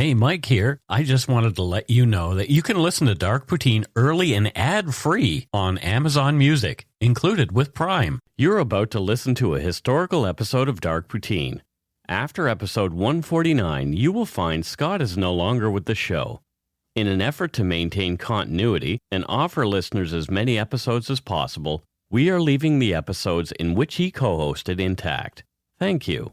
Hey, Mike here. I just wanted to let you know that you can listen to Dark Poutine early and ad-free on Amazon Music, included with Prime. You're about to listen to a historical episode of Dark Poutine. After episode 149, you will find Scott is no longer with the show. In an effort to maintain continuity and offer listeners as many episodes as possible, we are leaving the episodes in which he co-hosted intact. Thank you.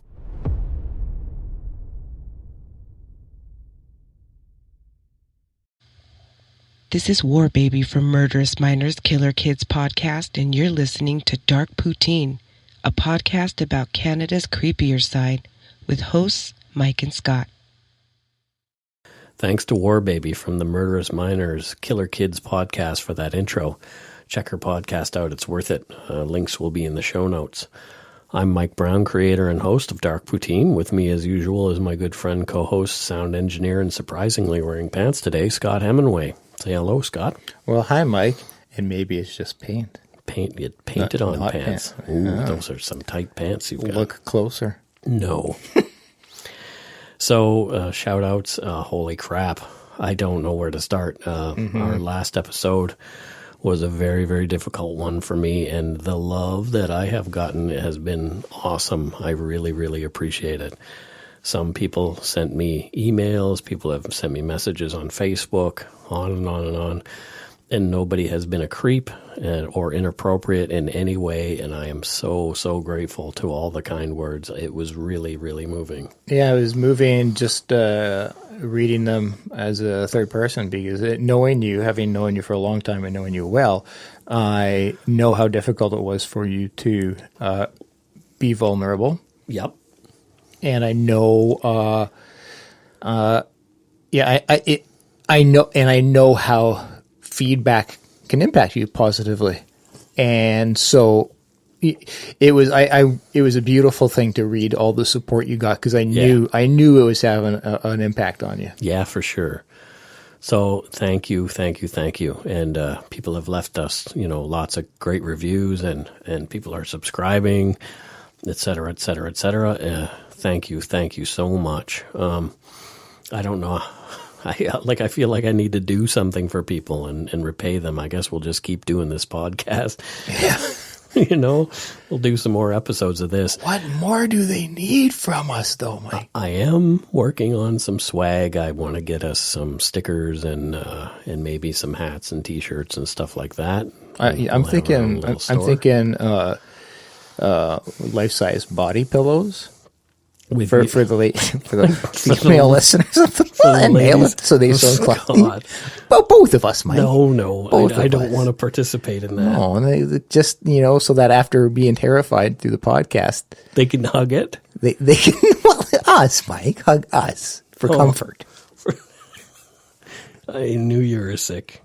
This is War Baby from Murderous Minors Killer Kids podcast, and you're listening to Dark Poutine, a podcast about Canada's creepier side, with hosts Mike and Scott. Thanks to War Baby from the Murderous Minors Killer Kids podcast for that intro. Check her podcast out. It's worth it. Links will be in the show notes. I'm Mike Brown, creator and host of Dark Poutine. With me, as usual, is my good friend, co-host, sound engineer, and surprisingly wearing pants today, Scott Hemingway. Say hello, Scott. Well, hi, Mike. And maybe it's just paint. Get painted on pants. Ooh, those are some tight pants you've got. Look closer. No. So, shout-outs. Holy crap. I don't know where to start. Our last episode was a very, very difficult one for me, and the love that I have gotten has been awesome. I really, really appreciate it. Some people sent me emails, people have sent me messages on Facebook, on and on and on, and nobody has been a creep or inappropriate in any way, and I am so, so grateful to all the kind words. It was really, really moving. Yeah, it was moving just reading them as a third person, because knowing you, having known you for a long time and knowing you well, I know how difficult it was for you to be vulnerable. Yep. And I know, I know how feedback can impact you positively, and so it was a beautiful thing to read all the support you got, because I knew it was having an impact on you. Yeah, for sure. So thank you. And people have left us, lots of great reviews, and people are subscribing, et cetera, et cetera, et cetera. Thank you so much. I don't know. I feel like I need to do something for people and repay them. I guess we'll just keep doing this podcast. Yeah. We'll do some more episodes of this. What more do they need from us, though, Mike? I am working on some swag. I want to get us some stickers and maybe some hats and T-shirts and stuff like that. I'm thinking life-size body pillows. For the female listeners of the and male, so they don't but both of us, Mike. No, I don't want to participate in that. No, and they just so that after being terrified through the podcast, they can hug it. They can us, Mike, hug us for comfort. I knew you were sick.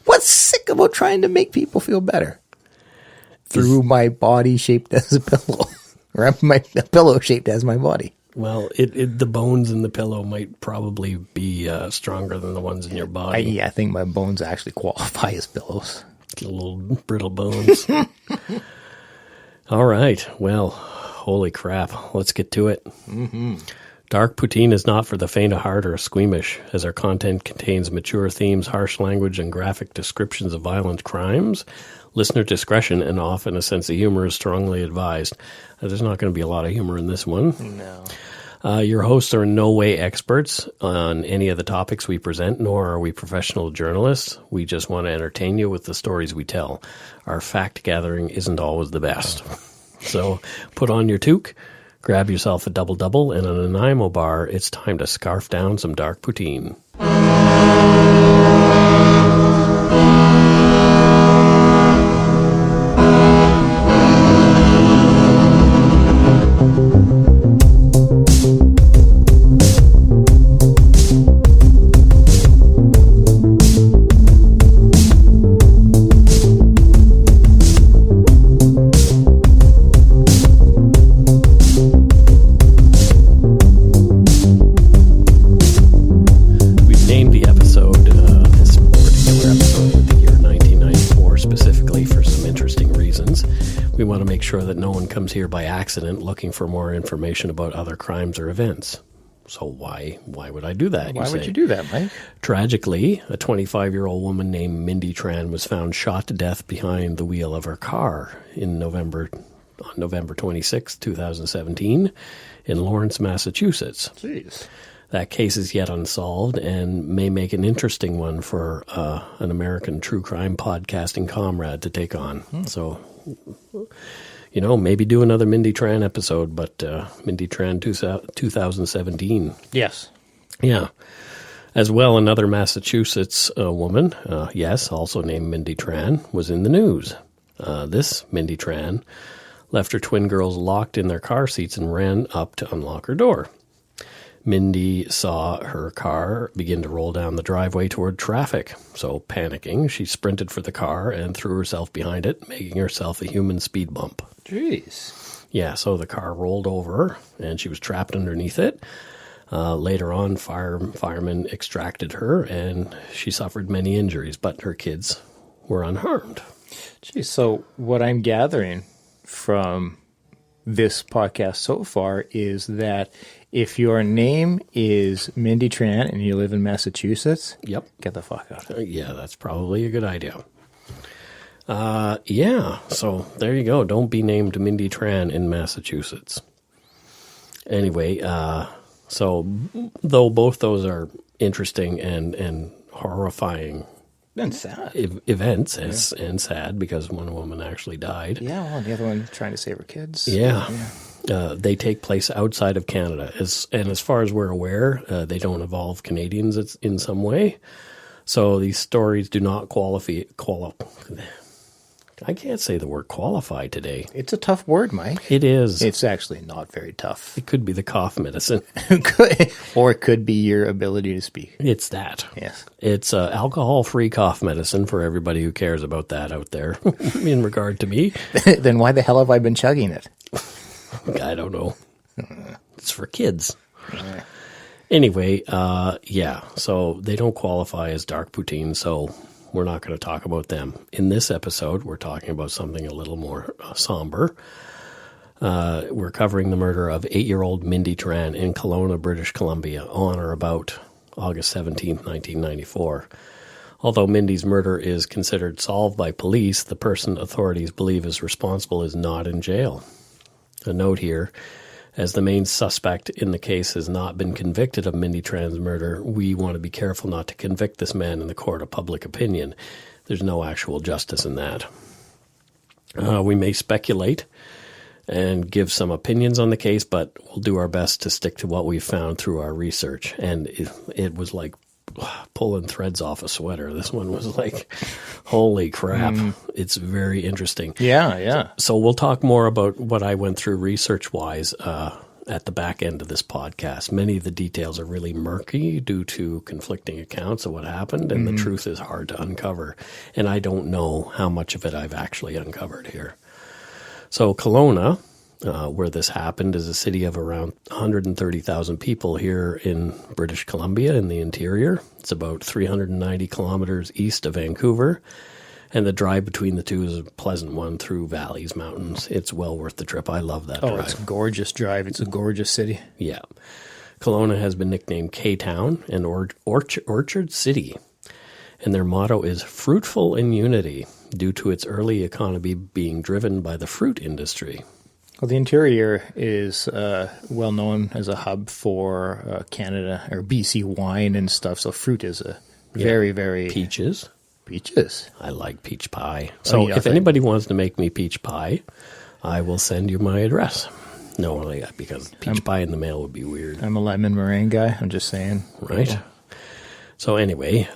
What's sick about trying to make people feel better through my body shaped as a pillow? Or my pillow shaped as my body. Well, the bones in the pillow might probably be stronger than the ones in your body. I think my bones actually qualify as pillows. Little brittle bones. All right. Well, holy crap. Let's get to it. Mm-hmm. Dark Poutine is not for the faint of heart or squeamish, as our content contains mature themes, harsh language, and graphic descriptions of violent crimes. Listener discretion and often a sense of humor is strongly advised. There's not going to be a lot of humor in this one. No. Your hosts are in no way experts on any of the topics we present, nor are we professional journalists. We just want to entertain you with the stories we tell. Our fact gathering isn't always the best. So put on your toque, grab yourself a double-double, and an Nanaimo bar. It's time to scarf down some Dark Poutine. Sure that no one comes here by accident looking for more information about other crimes or events. So why would I do that? Why would you do that, Mike? Tragically, a 25-year-old woman named Mindy Tran was found shot to death behind the wheel of her car on November 26, 2017, in Lawrence, Massachusetts. Jeez. That case is yet unsolved and may make an interesting one for an American true crime podcasting comrade to take on. So, maybe do another Mindy Tran episode, but Mindy Tran 2017. Yes. Yeah. As well, another Massachusetts woman, also named Mindy Tran, was in the news. This Mindy Tran left her twin girls locked in their car seats and ran up to unlock her door. Mindy saw her car begin to roll down the driveway toward traffic. So, panicking, she sprinted for the car and threw herself behind it, making herself a human speed bump. Jeez. Yeah, so the car rolled over, and she was trapped underneath it. Later on, firemen extracted her, and she suffered many injuries, but her kids were unharmed. Geez, so what I'm gathering from this podcast so far is that if your name is Mindy Tran and you live in Massachusetts, Yep. Get the fuck out. Yeah, that's probably a good idea. So there you go. Don't be named Mindy Tran in Massachusetts. Anyway, so though both those are interesting and horrifying And sad. events and sad because one woman actually died. Yeah, well, the other one trying to save her kids. Yeah. They take place outside of Canada. As far as we're aware, they don't involve Canadians in some way. So these stories do not qualify. I can't say the word qualify today. It's a tough word, Mike. It is. It's actually not very tough. It could be the cough medicine. Or it could be your ability to speak. It's that. Yes. It's alcohol-free cough medicine for everybody who cares about that out there in regard to me. Then why the hell have I been chugging it? I don't know. It's for kids. Anyway, so they don't qualify as dark poutine, so we're not going to talk about them. In this episode, we're talking about something a little more somber. We're covering the murder of 8-year-old Mindy Tran in Kelowna, British Columbia, on or about August 17, 1994. Although Mindy's murder is considered solved by police, the person authorities believe is responsible is not in jail. A note here, as the main suspect in the case has not been convicted of Mindy Tran's murder, we want to be careful not to convict this man in the court of public opinion. There's no actual justice in that. We may speculate and give some opinions on the case, but we'll do our best to stick to what we've found through our research. And it was like pulling threads off a sweater. This one was like, holy crap. It's very interesting. Yeah. So we'll talk more about what I went through research-wise at the back end of this podcast. Many of the details are really murky due to conflicting accounts of what happened, and the truth is hard to uncover. And I don't know how much of it I've actually uncovered here. So Kelowna, where this happened, is a city of around 130,000 people here in British Columbia in the interior. It's about 390 kilometers east of Vancouver, and the drive between the two is a pleasant one through valleys, mountains. It's well worth the trip. I love that drive. Oh, it's a gorgeous drive. It's a gorgeous city. Yeah. Kelowna has been nicknamed K-Town and Orchard City, and their motto is fruitful in unity due to its early economy being driven by the fruit industry. Well, the interior is well known as a hub for Canada or BC wine and stuff. So fruit is a very, very... Peaches. Peaches. I like peach pie. So if anybody wants to make me peach pie, I will send you my address. No, because peach pie in the mail would be weird. I'm a lemon meringue guy. I'm just saying. Right. Yeah. So anyway,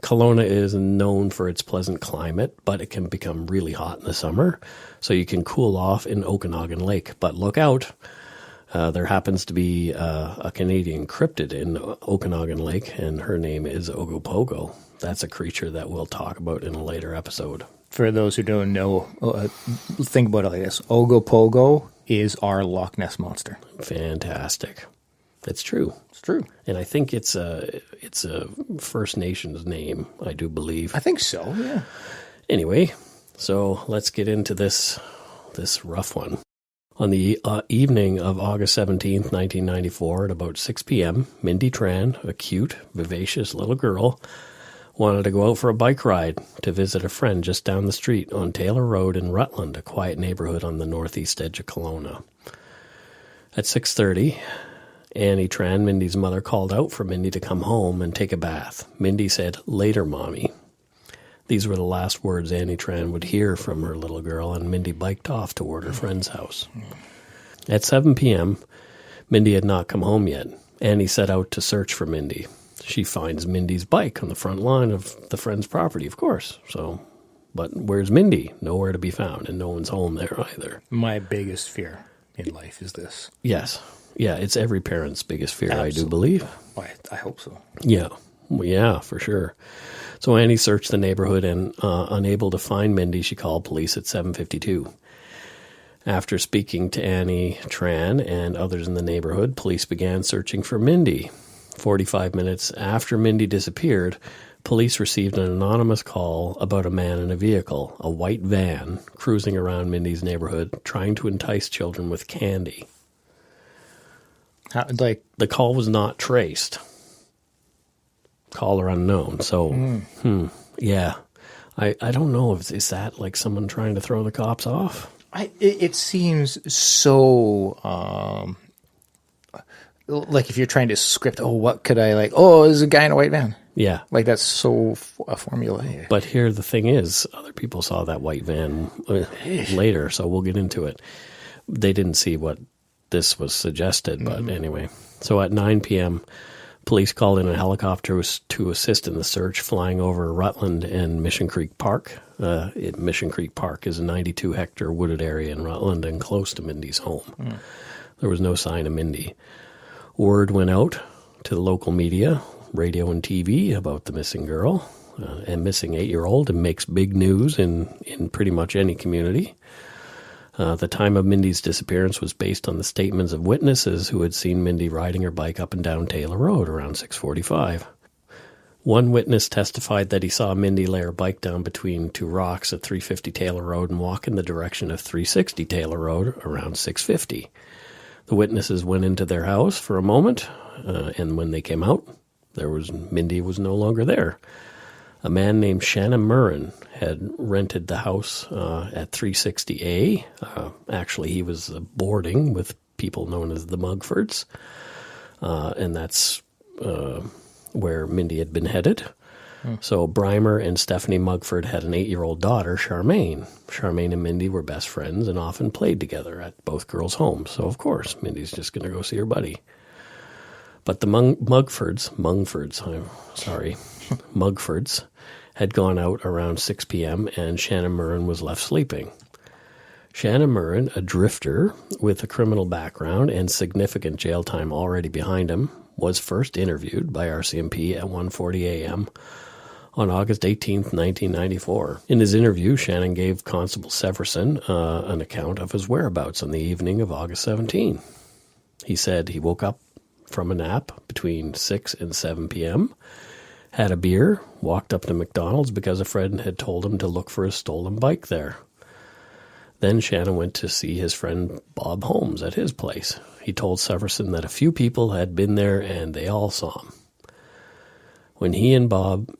Kelowna is known for its pleasant climate, but it can become really hot in the summer. So you can cool off in Okanagan Lake. But look out. There happens to be a Canadian cryptid in Okanagan Lake, and her name is Ogopogo. That's a creature that we'll talk about in a later episode. For those who don't know, think about it like this. Ogopogo is our Loch Ness Monster. Fantastic. It's true. It's true. And I think it's a First Nations name, I do believe. I think so, yeah. Anyway, so let's get into this rough one. On the evening of August 17th, 1994, at about 6 p.m., Mindy Tran, a cute, vivacious little girl, wanted to go out for a bike ride to visit a friend just down the street on Taylor Road in Rutland, a quiet neighborhood on the northeast edge of Kelowna. At 6:30, Annie Tran, Mindy's mother, called out for Mindy to come home and take a bath. Mindy said, "Later, Mommy." These were the last words Annie Tran would hear from her little girl, and Mindy biked off toward her friend's house. At 7 p.m., Mindy had not come home yet. Annie set out to search for Mindy. She finds Mindy's bike on the front lawn of the friend's property, of course. But where's Mindy? Nowhere to be found, and no one's home there either. My biggest fear in life is this. Yes. Yeah, it's every parent's biggest fear, Absolutely. I do believe. I hope so. Yeah. Well, yeah, for sure. So Annie searched the neighborhood and, unable to find Mindy, she called police at 7:52. After speaking to Annie Tran and others in the neighborhood, police began searching for Mindy. 45 minutes after Mindy disappeared, police received an anonymous call about a man in a vehicle, a white van, cruising around Mindy's neighborhood, trying to entice children with candy. The call was not traced. Caller unknown. So, yeah. I don't know. Is that like someone trying to throw the cops off? It seems so, like if you're trying to script, what could I like? Oh, there's a guy in a white van. Yeah. Like that's so formulaic. But here the thing is, other people saw that white van later, so we'll get into it. They didn't see what this was suggested, but anyway. So at 9 p.m., police called in a helicopter to assist in the search, flying over Rutland and Mission Creek Park. Mission Creek Park is a 92-hectare wooded area in Rutland and close to Mindy's home. There was no sign of Mindy. Word went out to the local media, radio and TV, about the missing girl and missing 8-year-old, and makes big news in pretty much any community. The time of Mindy's disappearance was based on the statements of witnesses who had seen Mindy riding her bike up and down Taylor Road around 6:45. One witness testified that he saw Mindy lay her bike down between two rocks at 350 Taylor Road and walk in the direction of 360 Taylor Road around 6:50. The witnesses went into their house for a moment, and when they came out, Mindy was no longer there. A man named Shannon Murren had rented the house at 360A. Actually, he was boarding with people known as the Mugfords, and that's where Mindy had been headed. So Brymer and Stephanie Mugford had an 8-year-old daughter, Charmaine. Charmaine and Mindy were best friends and often played together at both girls' homes. So, of course, Mindy's just going to go see her buddy. But the Mugfords had gone out around 6 p.m. and Shannon Murren was left sleeping. Shannon Murren, a drifter with a criminal background and significant jail time already behind him, was first interviewed by RCMP at 1:40 a.m. on August 18th, 1994. In his interview, Shannon gave Constable Severson an account of his whereabouts on the evening of August 17. He said he woke up from a nap between 6 and 7 p.m., had a beer, walked up to McDonald's because a friend had told him to look for his stolen bike there. Then Shannon went to see his friend Bob Holmes at his place. He told Severson that a few people had been there and they all saw him. When he and Bob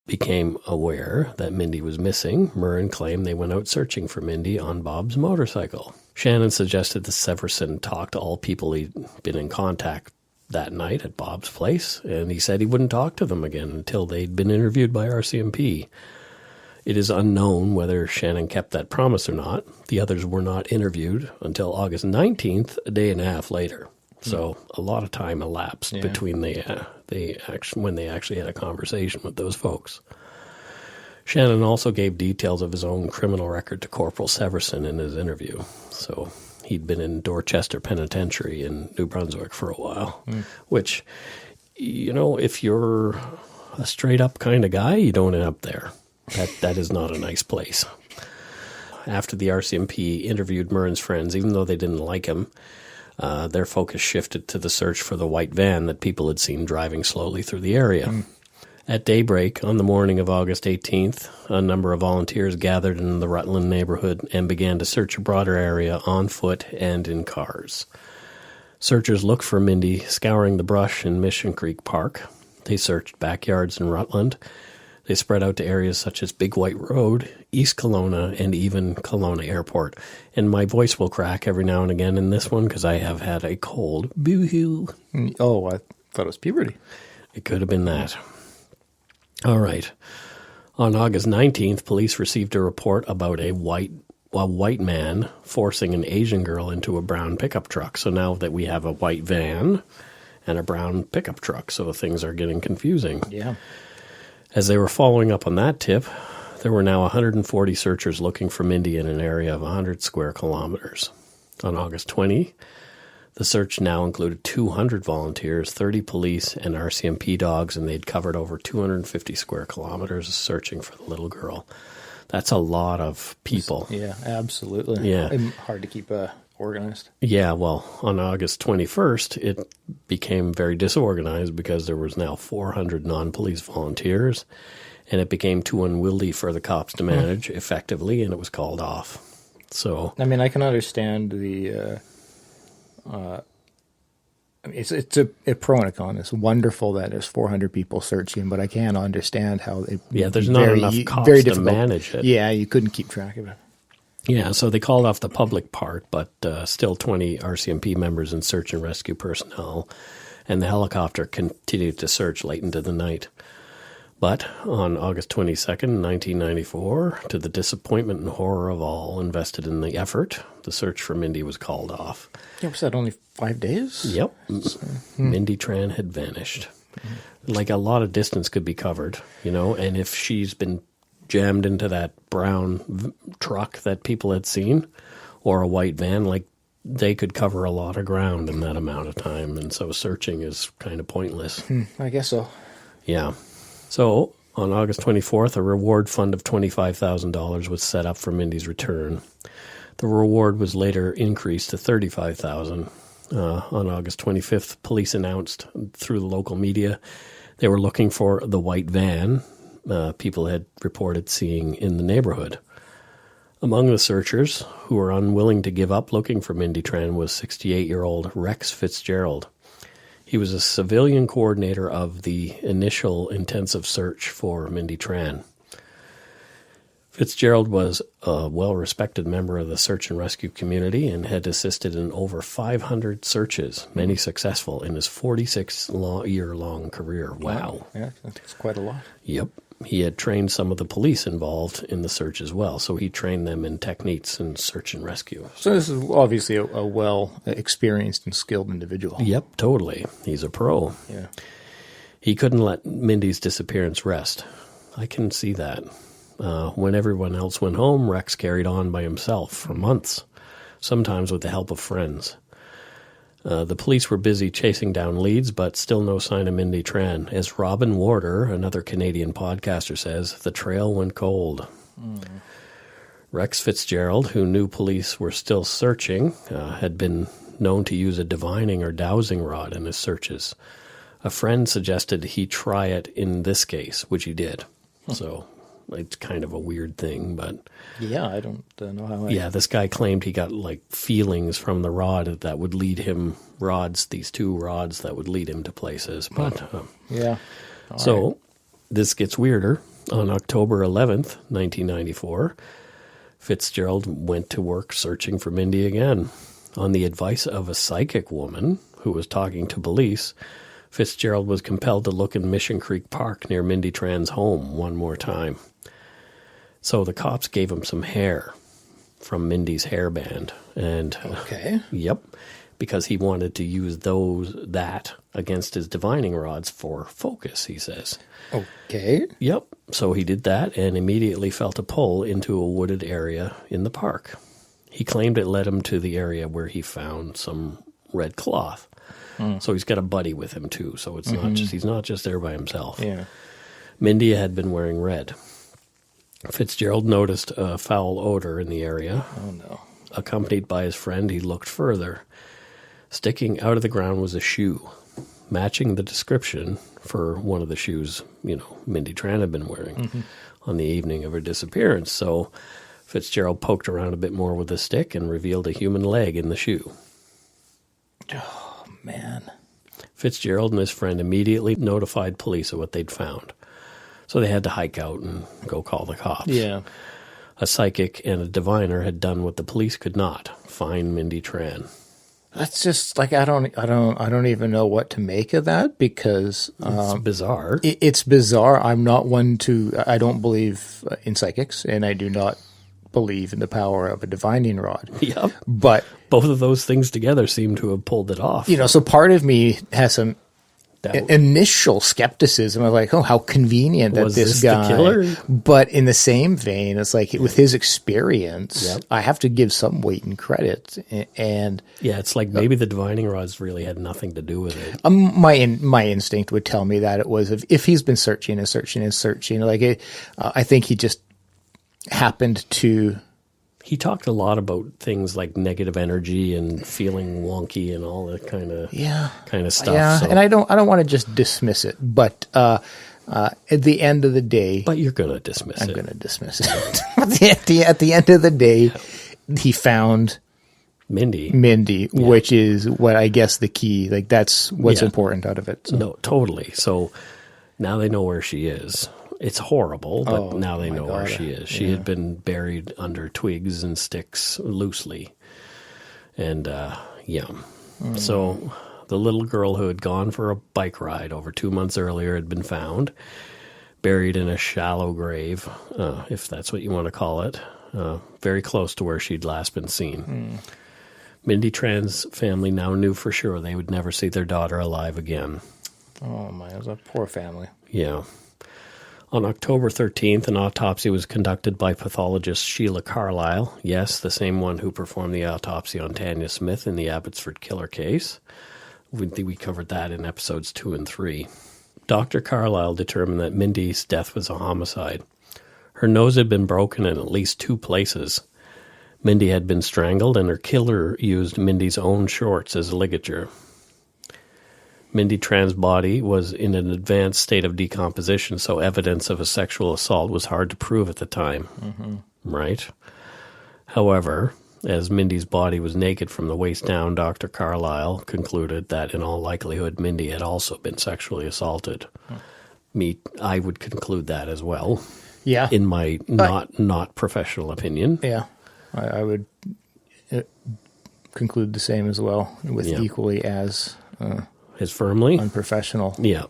became aware that Mindy was missing, Murren claimed they went out searching for Mindy on Bob's motorcycle. Shannon suggested that Severson talk to all people he'd been in contact that night at Bob's place, and he said he wouldn't talk to them again until they'd been interviewed by RCMP. It is unknown whether Shannon kept that promise or not. The others were not interviewed until August 19th, a day and a half later. So a lot of time elapsed between when they actually had a conversation with those folks. Shannon also gave details of his own criminal record to Corporal Severson in his interview. So he'd been in Dorchester Penitentiary in New Brunswick for a while, which, if you're a straight-up kind of guy, you don't end up there. That is not a nice place. After the RCMP interviewed Murren's friends, even though they didn't like him, their focus shifted to the search for the white van that people had seen driving slowly through the area. At daybreak on the morning of August 18th, a number of volunteers gathered in the Rutland neighborhood and began to search a broader area on foot and in cars. Searchers looked for Mindy scouring the brush in Mission Creek Park. They searched backyards in Rutland. They spread out to areas such as Big White Road, East Kelowna, and even Kelowna Airport. And my voice will crack every now and again in this one because I have had a cold. Boo-hoo. Oh, I thought it was puberty. It could have been that. All right. On August 19th, police received a report about a white man forcing an Asian girl into a brown pickup truck. So now that we have a white van and a brown pickup truck, so things are getting confusing. Yeah. As they were following up on that tip, there were now 140 searchers looking for Mindy in an area of 100 square kilometers. On August 20, the search now included 200 volunteers, 30 police, and RCMP dogs, and they'd covered over 250 square kilometers searching for the little girl. That's a lot of people. Yeah, absolutely. Yeah. Hard to keep organized. Yeah, well, on August 21st, it became very disorganized because there was now 400 non-police volunteers, and it became too unwieldy for the cops to manage effectively, and it was called off. So, I mean, I can understand the... it's a pro and a con. It's wonderful that there's 400 people searching, but I can't understand how it. Yeah, there's not enough cops to manage it. Yeah, you couldn't keep track of it. Yeah, so they called off the public part, but still 20 RCMP members and search and rescue personnel, and the helicopter continued to search late into the night. But on August 22nd, 1994, to the disappointment and horror of all invested in the effort, the search for Mindy was called off. Yeah, was that only 5 days? Yep. Mindy Tran had vanished. Like a lot of distance could be covered, and if she's been jammed into that brown truck that people had seen, or a white van, like they could cover a lot of ground in that amount of time, and so searching is kind of pointless. I guess so. Yeah. So, on August 24th, a reward fund of $25,000 was set up for Mindy's return. The reward was later increased to $35,000. On August 25th, police announced through the local media they were looking for the white van people had reported seeing in the neighborhood. Among the searchers who were unwilling to give up looking for Mindy Tran was 68-year-old Rex Fitzgerald. He was a civilian coordinator of the initial intensive search for Mindy Tran. Fitzgerald was a well-respected member of the search and rescue community and had assisted in over 500 searches, many successful, in his 46-year-long career. Wow. Yeah, that's quite a lot. Yep. He had trained some of the police involved in the search as well, so he trained them in techniques in search and rescue. So this is obviously a well-experienced and skilled individual. Yep, totally. He's a pro. Yeah. He couldn't let Mindy's disappearance rest. I can see that. When everyone else went home, Rex carried on by himself for months, sometimes with the help of friends. The police were busy chasing down leads, but still no sign of Mindy Tran. As Robin Warder, another Canadian podcaster, says, the trail went cold. Rex Fitzgerald, who knew police were still searching, had been known to use a divining or dowsing rod in his searches. A friend suggested he try it in this case, which he did. So it's kind of a weird thing, but... Yeah, I don't know how... Yeah, this guy claimed he got, feelings from the rod that would lead him... these two rods that would lead him to places, but... yeah. So, this gets weirder. On October 11th, 1994, Fitzgerald went to work searching for Mindy again. On the advice of a psychic woman who was talking to police, Fitzgerald was compelled to look in Mission Creek Park near Mindy Tran's home one more time. So the cops gave him some hair from Mindy's hairband. And, okay. Yep, because he wanted to use that against his divining rods for focus, he says. Okay. Yep, so he did that and immediately felt a pull into a wooded area in the park. He claimed it led him to the area where he found some red cloth. So he's got a buddy with him too, so it's not just he's not just there by himself. Yeah. Mindy had been wearing red. Fitzgerald noticed a foul odor in the area. Oh, no. Accompanied by his friend, he looked further. Sticking out of the ground was a shoe. matching the description for one of the shoes, Mindy Tran had been wearing on the evening of her disappearance. So Fitzgerald poked around a bit more with a stick and revealed a human leg in the shoe. Oh, man. Fitzgerald and his friend immediately notified police of what they'd found. So they had to hike out and go call the cops. Yeah. A psychic and a diviner had done what the police could not, find Mindy Tran. That's just like I don't even know what to make of that, because It's bizarre. It's bizarre. I'm not one to. I don't believe in psychics, and I do not believe in the power of a divining rod. Yep. But both of those things together seem to have pulled it off. So part of me has some initial skepticism of like, oh, how convenient that this guy. The killer? But in the same vein, it's like with his experience, Yep. I have to give some weight and credit. And Yeah, it's like maybe the divining rods really had nothing to do with it. my instinct would tell me that it was if he's been searching, like I think he just happened to. He talked a lot about things like negative energy and feeling wonky and all that kind of stuff. Yeah, so. and I don't want to just dismiss it, but at the end of the day, But you're going to dismiss it. I'm going to dismiss it. At the end of the day, he found Mindy, which is what I guess the key. Like that's what's important out of it. So. No, totally. So now they know where she is. It's horrible, but now they know where she is. She had been buried under twigs and sticks loosely. And, So the little girl who had gone for a bike ride over 2 months earlier had been found, buried in a shallow grave, if that's what you want to call it, very close to where she'd last been seen. Mindy Tran's family now knew for sure they would never see their daughter alive again. Oh, my, it was a poor family. Yeah. On October 13th, an autopsy was conducted by pathologist Sheila Carlisle. Yes, the same one who performed the autopsy on Tanya Smith in the Abbotsford killer case. We covered that in episodes 2 and 3. Dr. Carlisle determined that Mindy's death was a homicide. Her nose had been broken in at least 2 places. Mindy had been strangled, and her killer used Mindy's own shorts as ligature. Mindy Tran's body was in an advanced state of decomposition, so evidence of a sexual assault was hard to prove at the time. Right? However, as Mindy's body was naked from the waist down, Dr. Carlisle concluded that in all likelihood Mindy had also been sexually assaulted. I would conclude that as well. Yeah. In my not professional opinion. Yeah. I would conclude the same as well, with equally as... As firmly? Unprofessional. Yeah,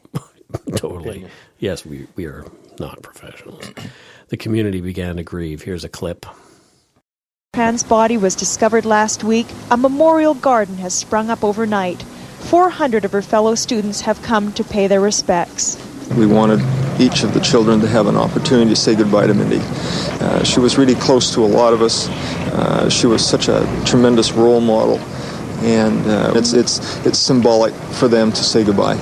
totally. Yes, we are not professionals. The community began to grieve. Here's a clip. Tran's body was discovered last week. A memorial garden has sprung up overnight. 400 of her fellow students have come to pay their respects. We wanted each of the children to have an opportunity to say goodbye to Mindy. She was really close to a lot of us. She was such a tremendous role model. And it's symbolic for them to say goodbye.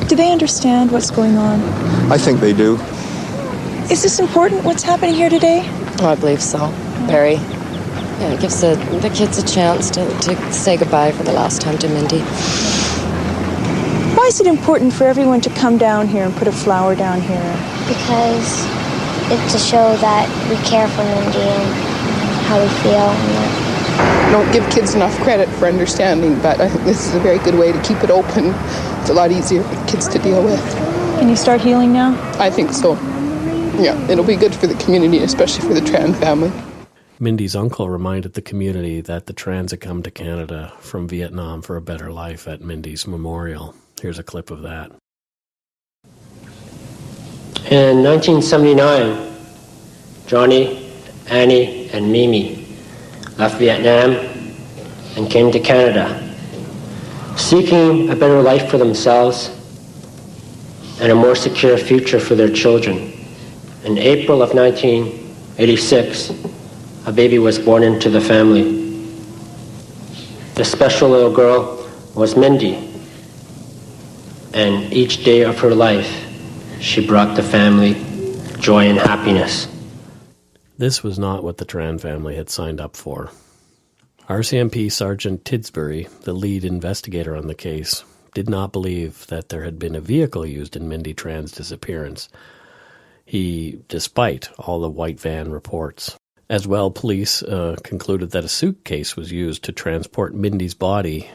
Do they understand what's going on? I think they do. Is this important, what's happening here today? Oh, I believe so. Very. Yeah, it gives the kids a chance to say goodbye for the last time to Mindy. Why is it important for everyone to come down here and put a flower down here? Because it's to show that we care for Mindy and how we feel. I don't give kids enough credit for understanding, but I think this is a very good way to keep it open. It's a lot easier for kids to deal with. Can you start healing now? I think so. Yeah, it'll be good for the community, especially for the Tran family. Mindy's uncle reminded the community that the Trans had come to Canada from Vietnam for a better life at Mindy's memorial. Here's a clip of that. In 1979, Johnny, Annie, and Mimi left Vietnam and came to Canada, seeking a better life for themselves and a more secure future for their children. In April of 1986, a baby was born into the family. The special little girl was Mindy, and each day of her life, she brought the family joy and happiness. This was not what the Tran family had signed up for. RCMP Sergeant Tidsbury, the lead investigator on the case, did not believe that there had been a vehicle used in Mindy Tran's disappearance. Despite all the white van reports. As well, police concluded that a suitcase was used to transport Mindy's body,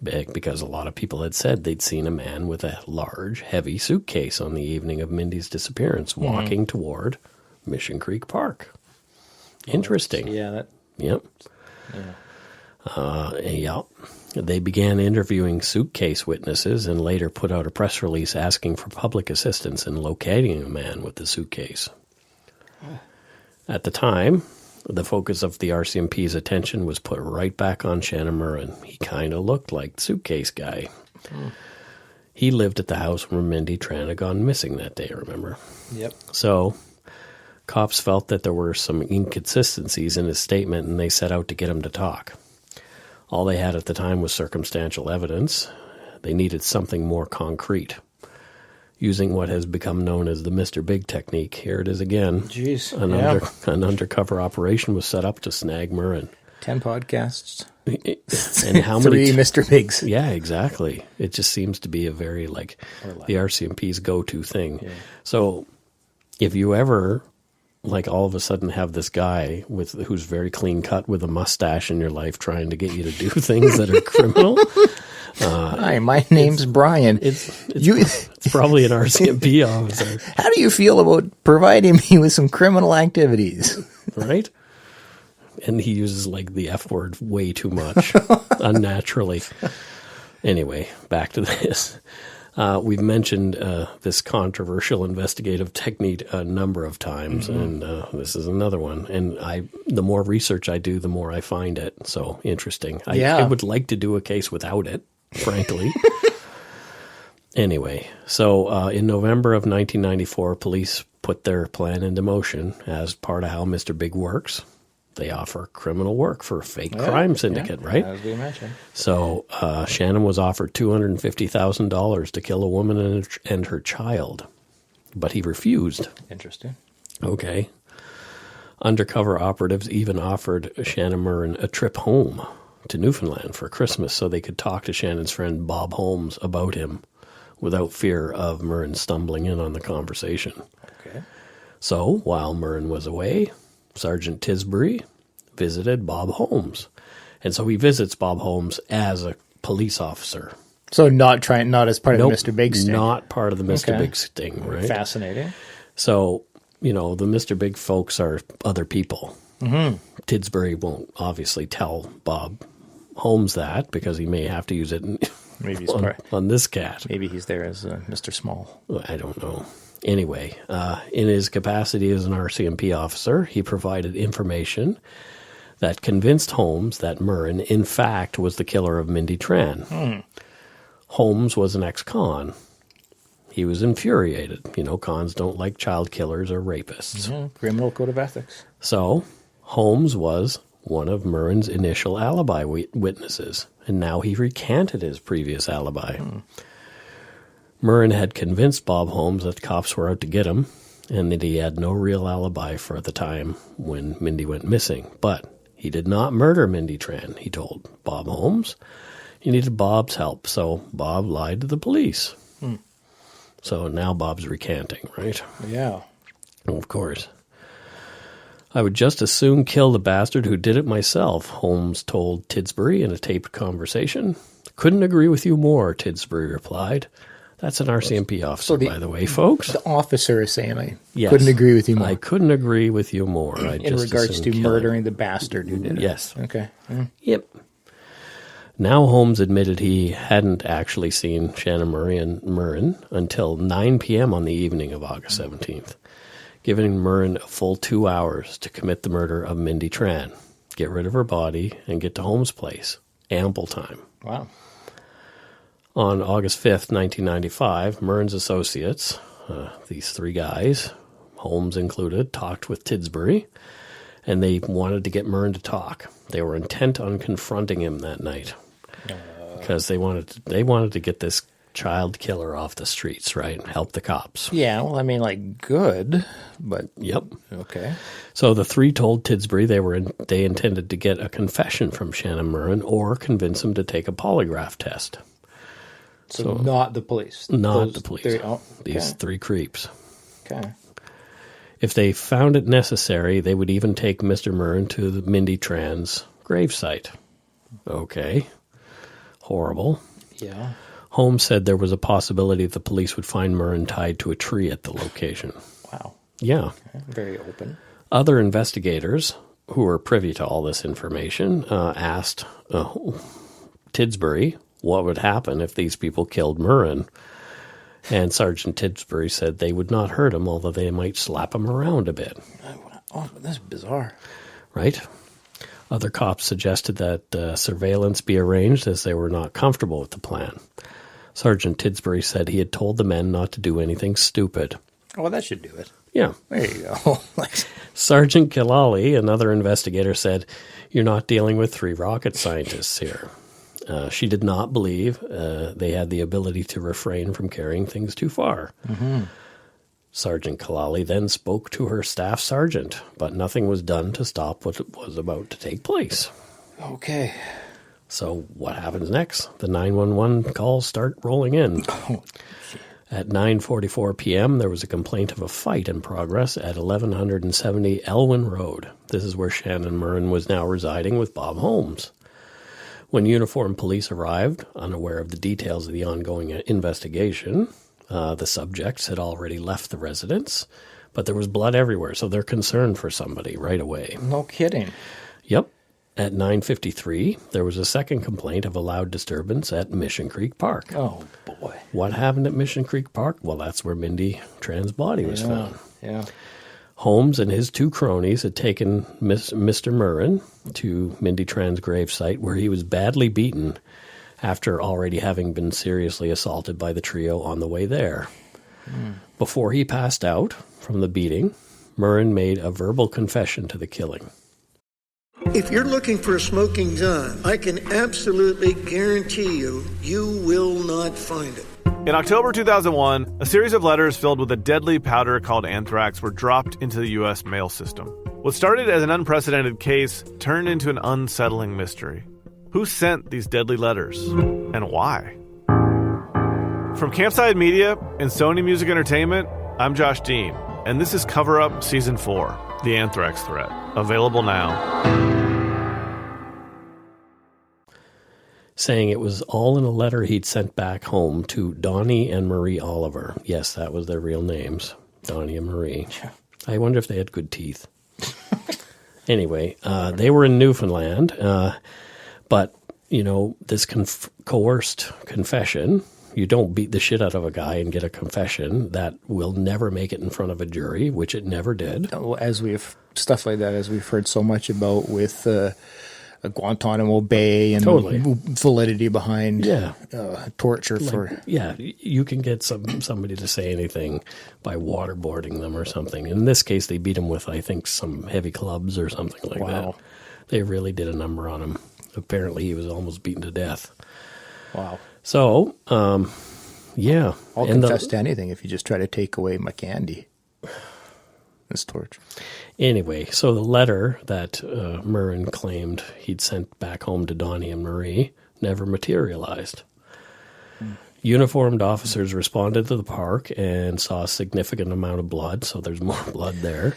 because a lot of people had said they'd seen a man with a large, heavy suitcase on the evening of Mindy's disappearance walking toward Mission Creek Park. Interesting. Yeah. Yep. Yeah. They began interviewing suitcase witnesses and later put out a press release asking for public assistance in locating a man with the suitcase. At the time, the focus of the RCMP's attention was put right back on Shannon Murren. He kind of looked like the suitcase guy. He lived at the house where Mindy Tran had gone missing that day, remember? Yep. So, cops felt that there were some inconsistencies in his statement, and they set out to get him to talk. All they had at the time was circumstantial evidence. They needed something more concrete. Using what has become known as the Mr. Big technique, here it is again. Jeez. An undercover operation was set up to snag Murren. 10 podcasts. And how many? 3 Mr. Bigs. Yeah, exactly. It just seems to be a very, the RCMP's go-to thing. Yeah. So if you ever... all of a sudden have this guy who's very clean cut with a mustache in your life trying to get you to do things that are criminal. Hi, my name's Brian. It's probably an RCMP officer. How do you feel about providing me with some criminal activities? Right? And he uses the F word way too much, unnaturally. Anyway, back to this. We've mentioned this controversial investigative technique a number of times, and this is another one. And the more research I do, the more I find it. So interesting. I would like to do a case without it, frankly. Anyway, so in November of 1994, police put their plan into motion as part of how Mr. Big works. They offer criminal work for a fake crime syndicate, right? As we mentioned. So Shannon was offered $250,000 to kill a woman and her child, but he refused. Interesting. Okay. Undercover operatives even offered Shannon Murren a trip home to Newfoundland for Christmas so they could talk to Shannon's friend Bob Holmes about him without fear of Murren stumbling in on the conversation. Okay. So while Murren was away, Sergeant Tisbury visited Bob Holmes. And so he visits Bob Holmes as a police officer. So not as part of the Mr. Big sting. Not part of the Mr. Big sting, right? Fascinating. So, the Mr. Big folks are other people. Mm-hmm. Tisbury won't obviously tell Bob Holmes that because he may have to use it Maybe he's on this cat. Maybe he's there as Mr. Small. I don't know. Anyway, in his capacity as an RCMP officer, he provided information that convinced Holmes that Murren, in fact, was the killer of Mindy Tran. Holmes was an ex-con. He was infuriated. Cons don't like child killers or rapists. Yeah, criminal code of ethics. So, Holmes was one of Murren's initial alibi witnesses, and now he recanted his previous alibi. Murren had convinced Bob Holmes that the cops were out to get him and that he had no real alibi for the time when Mindy went missing. But he did not murder Mindy Tran, he told Bob Holmes. He needed Bob's help, so Bob lied to the police. So now Bob's recanting, right? Yeah. Of course. I would just as soon kill the bastard who did it myself, Holmes told Tisbury in a taped conversation. Couldn't agree with you more, Tisbury replied. That's an RCMP officer, by the way, folks. The officer is saying, I couldn't agree with you more. I couldn't agree with you more. In regards to murdering the bastard who did it. Yes. Okay. Yep. Now Holmes admitted he hadn't actually seen Shannon Murren until 9 p.m. on the evening of August 17th, giving Murren a full 2 hours to commit the murder of Mindy Tran, get rid of her body, and get to Holmes' place. Ample time. Wow. On August 5th, 1995, Murren's associates, these 3 guys, Holmes included, talked with Tisbury, and they wanted to get Murren to talk. They were intent on confronting him that night because they wanted to get this child killer off the streets, right? Help the cops. Yeah, well, good, but... Yep. Okay. So the 3 told Tisbury they intended to get a confession from Shannon Murren or convince him to take a polygraph test. So not the police. Not the police. These three creeps. Okay. If they found it necessary, they would even take Mr. Murren to the Mindy Tran's gravesite. Okay. Horrible. Yeah. Holmes said there was a possibility the police would find Murren tied to a tree at the location. Wow. Yeah. Okay. Very open. Other investigators who were privy to all this information asked Tidsbury what would happen if these people killed Murren. And Sergeant Tidsbury said they would not hurt him, although they might slap him around a bit. Oh, that's bizarre. Right? Other cops suggested that surveillance be arranged as they were not comfortable with the plan. Sergeant Tidsbury said he had told the men not to do anything stupid. Oh, well, that should do it. Yeah. There you go. Sergeant Killaley, another investigator, said, "You're not dealing with three rocket scientists here." She did not believe they had the ability to refrain from carrying things too far. Mm-hmm. Sergeant Killaley then spoke to her staff sergeant, but nothing was done to stop what was about to take place. Okay. So what happens next? The 911 calls start rolling in. At 9:44 p.m., there was a complaint of a fight in progress at 1170 Elwyn Road. This is where Shannon Murren was now residing with Bob Holmes. When uniformed police arrived, unaware of the details of the ongoing investigation, the subjects had already left the residence, but there was blood everywhere, so they're concerned for somebody right away. No kidding. Yep. At 9:53, there was a second complaint of a loud disturbance at Mission Creek Park. Oh, boy. What happened at Mission Creek Park? Well, that's where Mindy Tran's body was found. Yeah. Holmes and his two cronies had taken Mr. Murren to Mindy Tran's gravesite, where he was badly beaten after already having been seriously assaulted by the trio on the way there. Before he passed out from the beating, Murren made a verbal confession to the killing. If you're looking for a smoking gun, I can absolutely guarantee you will not find it. In October 2001, a series of letters filled with a deadly powder called anthrax were dropped into the U.S. mail system. What started as an unprecedented case turned into an unsettling mystery. Who sent these deadly letters, and why? From Campside Media and Sony Music Entertainment, I'm Josh Dean, and this is Cover Up Season 4, The Anthrax Threat, available now. Saying it was all in a letter he'd sent back home to Donnie and Marie Oliver. Yes, that was their real names, Donnie and Marie. I wonder if they had good teeth. Anyway, they were in Newfoundland, but, you know, this coerced confession, you don't beat the shit out of a guy and get a confession that will never make it in front of a jury, which it never did. As we've heard so much about with Guantanamo Bay and validity behind torture for... Yeah, you can get somebody to say anything by waterboarding them or something. In this case, they beat him with, I think, some heavy clubs or something like that. They really did a number on him. Apparently, he was almost beaten to death. Wow. So, yeah. I'll confess to anything if you just try to take away my candy. It's torture. Anyway, so the letter that Murren claimed he'd sent back home to Donnie and Marie never materialized. Uniformed officers responded to the park and saw a significant amount of blood, so there's more blood there,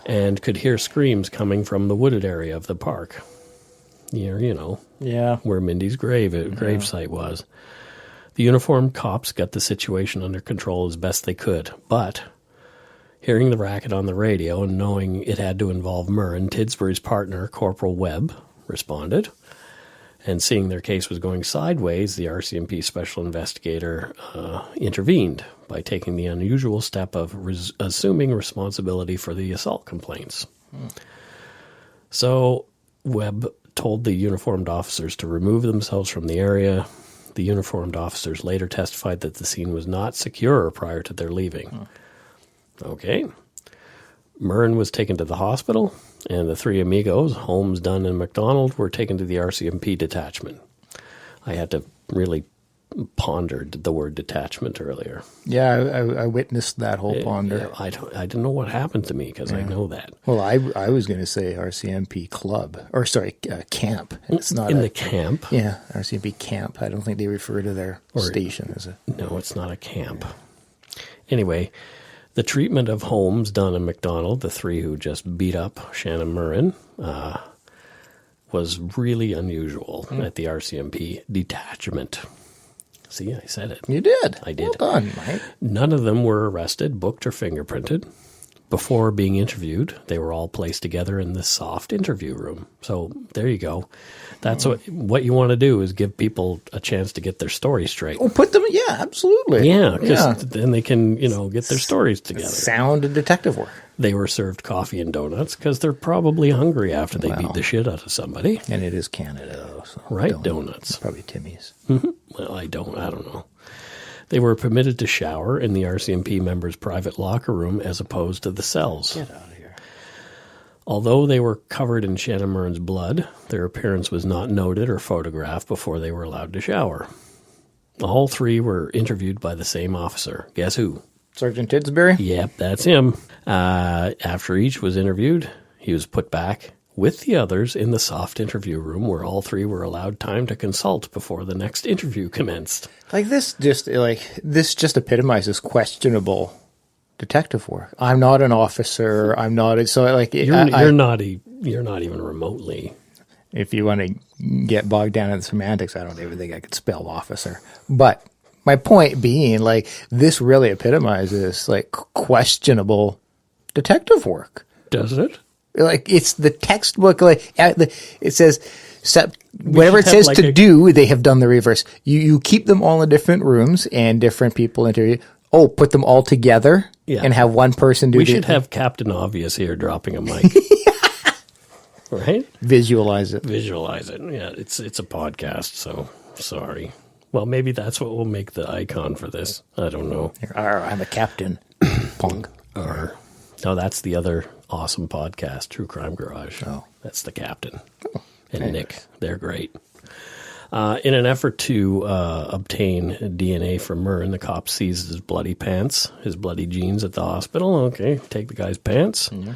and could hear screams coming from the wooded area of the park. You know, where Mindy's gravesite was. The uniformed cops got the situation under control as best they could, but hearing the racket on the radio and knowing it had to involve Murren, Tidsbury's partner, Corporal Webb, responded. And seeing their case was going sideways, the RCMP special investigator intervened by taking the unusual step of assuming responsibility for the assault complaints. So Webb told the uniformed officers to remove themselves from the area. The uniformed officers later testified that the scene was not secure prior to their leaving. Okay. Murren was taken to the hospital, and the three amigos, Holmes, Dunn, and McDonald, were taken to the RCMP detachment. I had to really pondered the word detachment earlier. Yeah, I witnessed that whole ponder. I didn't know what happened to me because I know that. Well, I was going to say RCMP club, or sorry, camp. It's not in the camp. Yeah, RCMP camp. I don't think they refer to their station as a. No, it's not a camp. Anyway, the treatment of Holmes, Dunn, and McDonald, the three who just beat up Shannon Murren, was really unusual at the RCMP detachment. See, I said it. You did. I did. Well done, Mike. None of them were arrested, booked, or fingerprinted. Before being interviewed, they were all placed together in the soft interview room. So there you go. That's what you want to do is give people a chance to get their story straight. Oh, put them, yeah, absolutely. Yeah, because then they can, get their stories together. Sound detective work. They were served coffee and donuts because they're probably hungry after they beat the shit out of somebody. And it is Canada, though. So right, donuts. Probably Timmy's. Mm-hmm. Well, I don't know. They were permitted to shower in the RCMP members' private locker room as opposed to the cells. Get out of here. Although they were covered in Shannon Murren's blood, their appearance was not noted or photographed before they were allowed to shower. All three were interviewed by the same officer. Guess who? Sergeant Tidsbury? Yep, that's him. After each was interviewed, he was put back with the others in the soft interview room where all three were allowed time to consult before the next interview commenced. This just epitomizes questionable detective work. I'm not an officer. I'm not. You're not even remotely. If you want to get bogged down in the semantics, I don't even think I could spell officer. But my point being, this really epitomizes questionable detective work. Does it? It's the textbook. It says, whatever it says to do, they have done the reverse. You keep them all in different rooms and different people interview. Oh, put them all together and have one person do. We should have Captain Obvious here dropping a mic. Right? Visualize it. Yeah, it's a podcast, so sorry. Well, maybe that's what will make the icon for this. I don't know. I'm a captain. Pong. No, that's the other awesome podcast, True Crime Garage. Oh. That's the captain. Oh, and Nick. They're great. In an effort to obtain DNA from Murren, the cops seized his bloody pants, his bloody jeans at the hospital. Okay, take the guy's pants. Mm-hmm.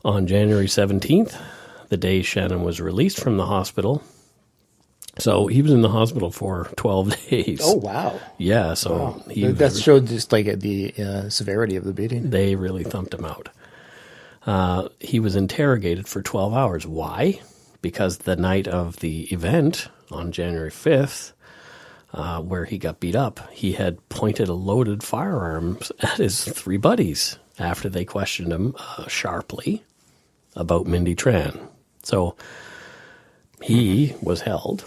On January 17th, the day Shannon was released from the hospital. So he was in the hospital for 12 days. Oh, wow. Yeah, so... Wow. That showed just the severity of the beating. They really thumped him out. He was interrogated for 12 hours. Why? Because the night of the event, on January 5th, where he got beat up, he had pointed a loaded firearm at his three buddies after they questioned him sharply about Mindy Tran. So he was held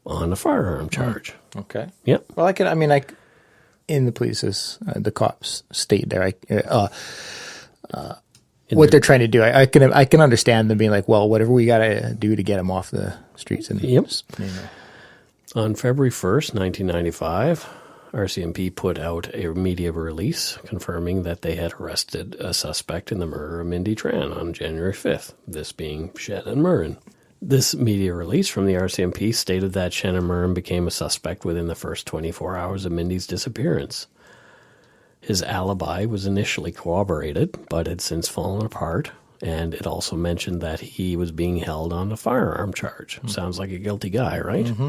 on a firearm charge. Okay. Yep. Well, in the police's, the cops state there, what they're trying to do, I can understand them being like, well, whatever we got to do to get him off the streets. And yep. On February 1st, 1995, RCMP put out a media release confirming that they had arrested a suspect in the murder of Mindy Tran on January 5th, this being Shannon Murren. This media release from the RCMP stated that Shannon Murren became a suspect within the first 24 hours of Mindy's disappearance. His alibi was initially corroborated, but had since fallen apart, and it also mentioned that he was being held on a firearm charge. Mm-hmm. Sounds like a guilty guy, right? Mm-hmm.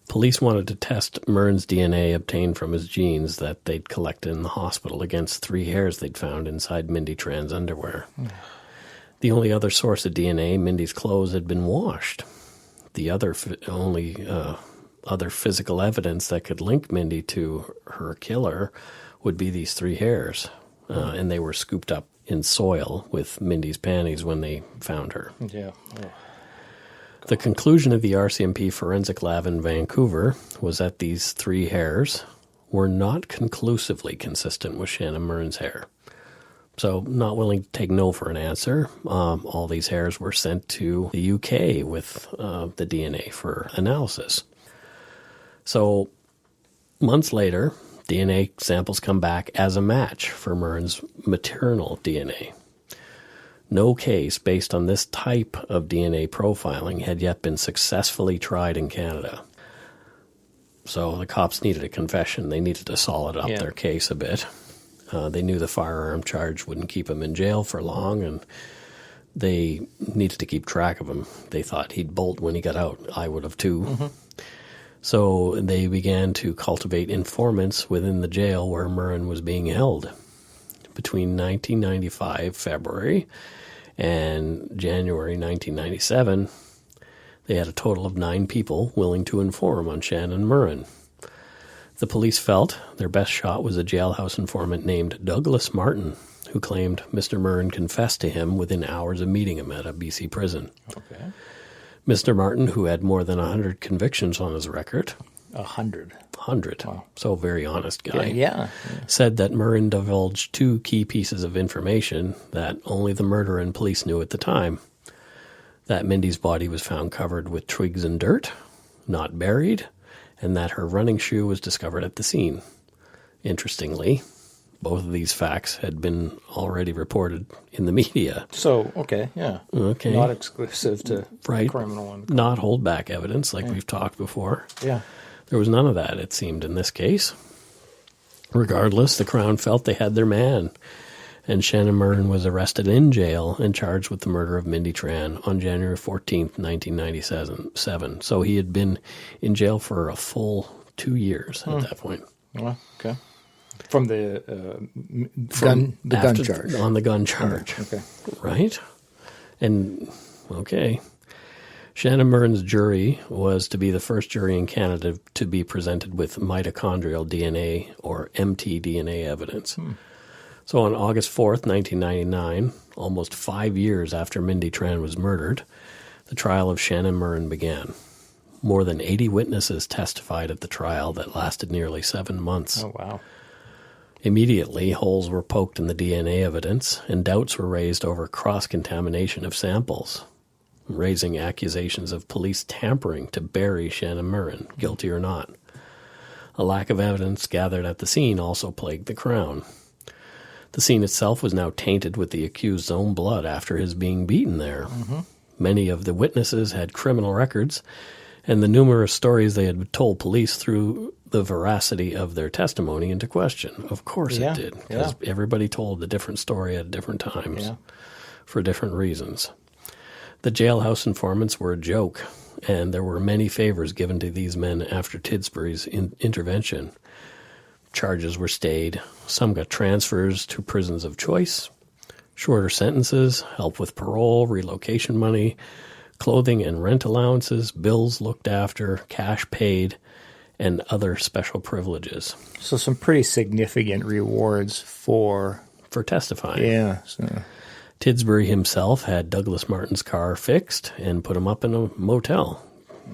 Police wanted to test Murren's DNA obtained from his jeans that they'd collected in the hospital against 3 hairs they'd found inside Mindy Tran's underwear. The only other source of DNA, Mindy's clothes, had been washed. The only other physical evidence that could link Mindy to her killer would be these 3 hairs, and they were scooped up in soil with Mindy's panties when they found her. Yeah. Oh. The conclusion of the RCMP forensic lab in Vancouver was that these 3 hairs were not conclusively consistent with Shannon Murren's hair. So, not willing to take no for an answer, all these hairs were sent to the UK with the DNA for analysis. So, months later, DNA samples come back as a match for Murren's maternal DNA. No case based on this type of DNA profiling had yet been successfully tried in Canada. So the cops needed a confession. They needed to solid up their case a bit. They knew the firearm charge wouldn't keep him in jail for long, and they needed to keep track of him. They thought he'd bolt when he got out. I would have too. Mm-hmm. So they began to cultivate informants within the jail where Murren was being held. Between 1995 February and January 1997, they had a total of 9 people willing to inform on Shannon Murren. The police felt their best shot was a jailhouse informant named Douglas Martin, who claimed Mr. Murren confessed to him within hours of meeting him at a BC prison. Okay. Mr. Martin, who had more than 100 convictions on his record. 100. 100. Wow. So very honest guy. Yeah. Said that Murren divulged 2 key pieces of information that only the murderer and police knew at the time. That Mindy's body was found covered with twigs and dirt, not buried, and that her running shoe was discovered at the scene. Interestingly, both of these facts had been already reported in the media. So, okay, yeah. Okay. Not exclusive to criminal and not holdback evidence like we've talked before. Yeah. There was none of that, it seemed, in this case. Regardless, the Crown felt they had their man, and Shannon Murren was arrested in jail and charged with the murder of Mindy Tran on January 14th, 1997. So he had been in jail for a full 2 years at that point. Well, okay. From the gun charge. On the gun charge. Okay. Right? And, okay. Shannon Murren's jury was to be the first jury in Canada to be presented with mitochondrial DNA or mtDNA evidence. So on August 4th, 1999, almost 5 years after Mindy Tran was murdered, the trial of Shannon Murren began. More than 80 witnesses testified at the trial that lasted nearly 7 months. Oh, wow. Immediately, holes were poked in the DNA evidence, and doubts were raised over cross-contamination of samples, raising accusations of police tampering to bury Shannon Murren, guilty or not. A lack of evidence gathered at the scene also plagued the Crown. The scene itself was now tainted with the accused's own blood after his being beaten there. Mm-hmm. Many of the witnesses had criminal records, and the numerous stories they had told police threw the veracity of their testimony into question. Of course it did, because everybody told a different story at different times for different reasons. The jailhouse informants were a joke, and there were many favors given to these men after Tidsbury's intervention. Charges were stayed. Some got transfers to prisons of choice, shorter sentences, help with parole, relocation money, clothing and rent allowances, bills looked after, cash paid, and other special privileges. So some pretty significant rewards for testifying. Yeah. So. Tidsbury himself had Douglas Martin's car fixed and put him up in a motel.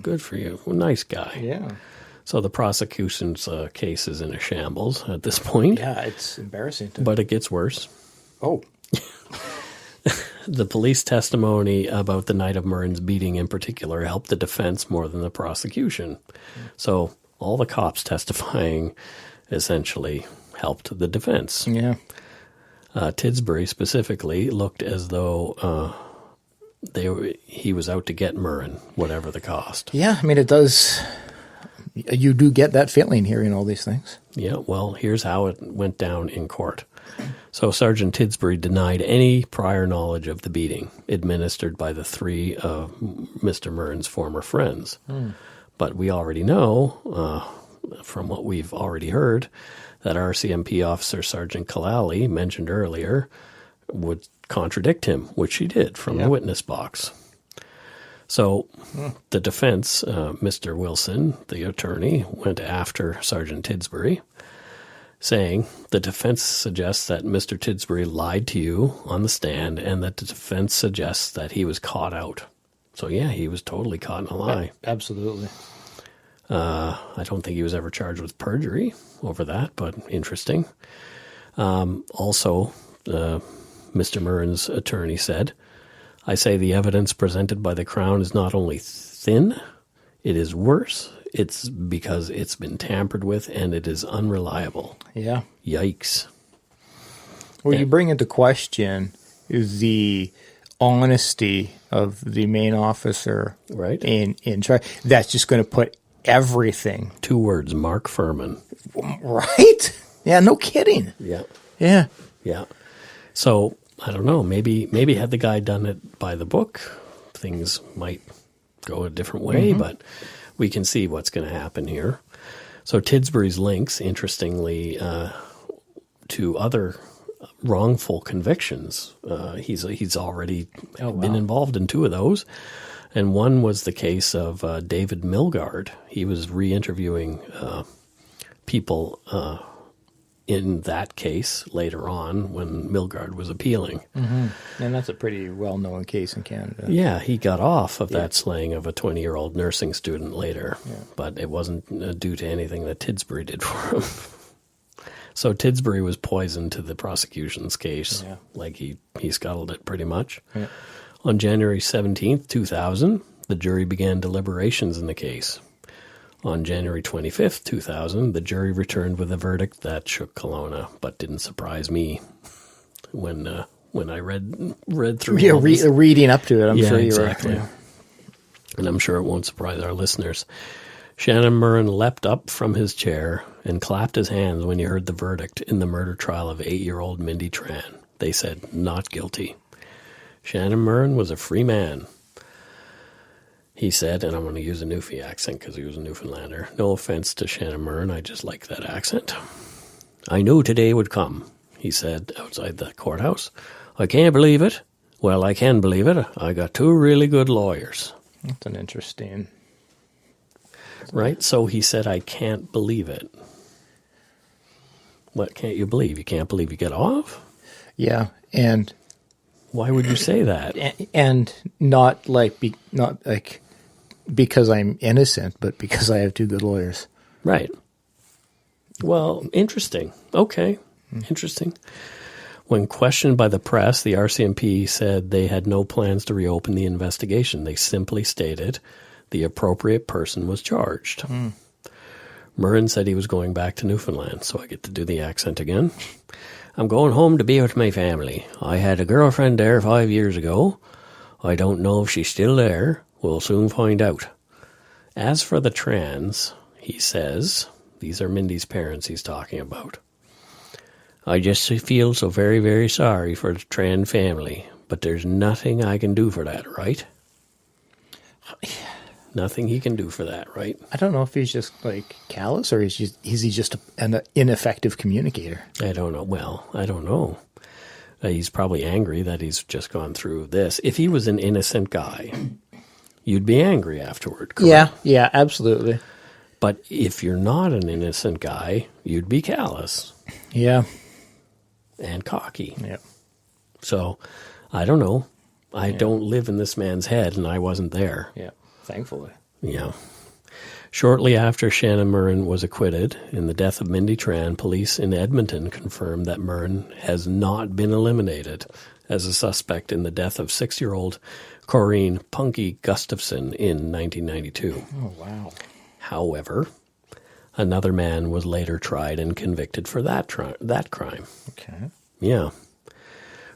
Good for you. Nice guy. Yeah. So the prosecution's case is in a shambles at this point. Yeah, it's embarrassing. But it gets worse. Oh. The police testimony about the night of Murren's beating in particular helped the defense more than the prosecution. So all the cops testifying essentially helped the defense. Yeah. Tidsbury specifically looked as though he was out to get Murren, whatever the cost. Yeah, I mean, it does. You do get that feeling hearing all these things. Yeah, well, here's how it went down in court. So Sergeant Tidsbury denied any prior knowledge of the beating administered by the 3 of Mr. Murren's former friends. But we already know, from what we've already heard, that RCMP officer Sergeant Kalali, mentioned earlier, would contradict him, which she did from the witness box. So the defense, Mr. Wilson, the attorney, went after Sergeant Tidsbury, saying the defense suggests that Mr. Tidsbury lied to you on the stand and that the defense suggests that he was caught out. So, yeah, he was totally caught in a lie. Absolutely. I don't think he was ever charged with perjury over that, but interesting. Also, Mr. Murren's attorney said, I say the evidence presented by the Crown is not only thin, it is worse. It's because it's been tampered with and it is unreliable. Yeah. Yikes. Well, you bring into question is the honesty of the main officer right in charge, that's just going to put everything. 2 words, Mark Furman. Right? Yeah, no kidding. Yeah. Yeah. Yeah. So, I don't know, maybe had the guy done it by the book, things might go a different way, but we can see what's going to happen here. So Tidsbury's links, interestingly, to other wrongful convictions. He's already been involved in 2 of those. And one was the case of David Milgaard. He was re-interviewing people in that case later on when Milgaard was appealing. And that's a pretty well-known case in Canada. Yeah, he got off of that slaying of a 20-year-old nursing student later, but it wasn't due to anything that Tidsbury did for him. So Tidsbury was poisoned to the prosecution's case, like he scuttled it pretty much. Yeah. On January 17th, 2000, the jury began deliberations in the case. On January 25th, 2000, the jury returned with a verdict that shook Kelowna, but didn't surprise me when I read through. Yeah, reading up to it, I'm sure you exactly. were. And I'm sure it won't surprise our listeners. Shannon Murren leapt up from his chair and clapped his hands when he heard the verdict in the murder trial of 8-year-old Mindy Tran. They said, not guilty. Shannon Murren was a free man. He said, and I'm going to use a Newfie accent because he was a Newfoundlander. No offense to Shannon Murren, I just like that accent. I knew today would come, he said outside the courthouse. I can't believe it. Well, I can believe it. I got 2 really good lawyers. That's an interesting... Right? So he said, I can't believe it. What can't you believe? You can't believe you get off? Yeah, and... Why would you say that? And not like because I'm innocent, but because I have 2 good lawyers. Right. Well, interesting. Okay. Interesting. When questioned by the press, the RCMP said they had no plans to reopen the investigation. They simply stated the appropriate person was charged. Murren said he was going back to Newfoundland, so I get to do the accent again. I'm going home to be with my family. I had a girlfriend there 5 years ago. I don't know if she's still there. We'll soon find out. As for the Trans, he says, these are Mindy's parents he's talking about. I just feel so very, very sorry for the Tran family, but there's nothing I can do for that, right? Nothing he can do for that, right? I don't know if he's just like callous or is he just an ineffective communicator? I don't know. Well, I don't know. He's probably angry that he's just gone through this. If he was an innocent guy, you'd be angry afterward, correct? Yeah, absolutely. But if you're not an innocent guy, you'd be callous. Yeah. And cocky. Yeah. So, I don't know. I don't live in this man's head, and I wasn't there. Yeah. Thankfully. Yeah. Shortly after Shannon Murren was acquitted in the death of Mindy Tran, police in Edmonton confirmed that Murren has not been eliminated as a suspect in the death of 6-year-old Corrine Punky Gustafson in 1992. Oh, wow. However, another man was later tried and convicted for that crime. Okay. Yeah.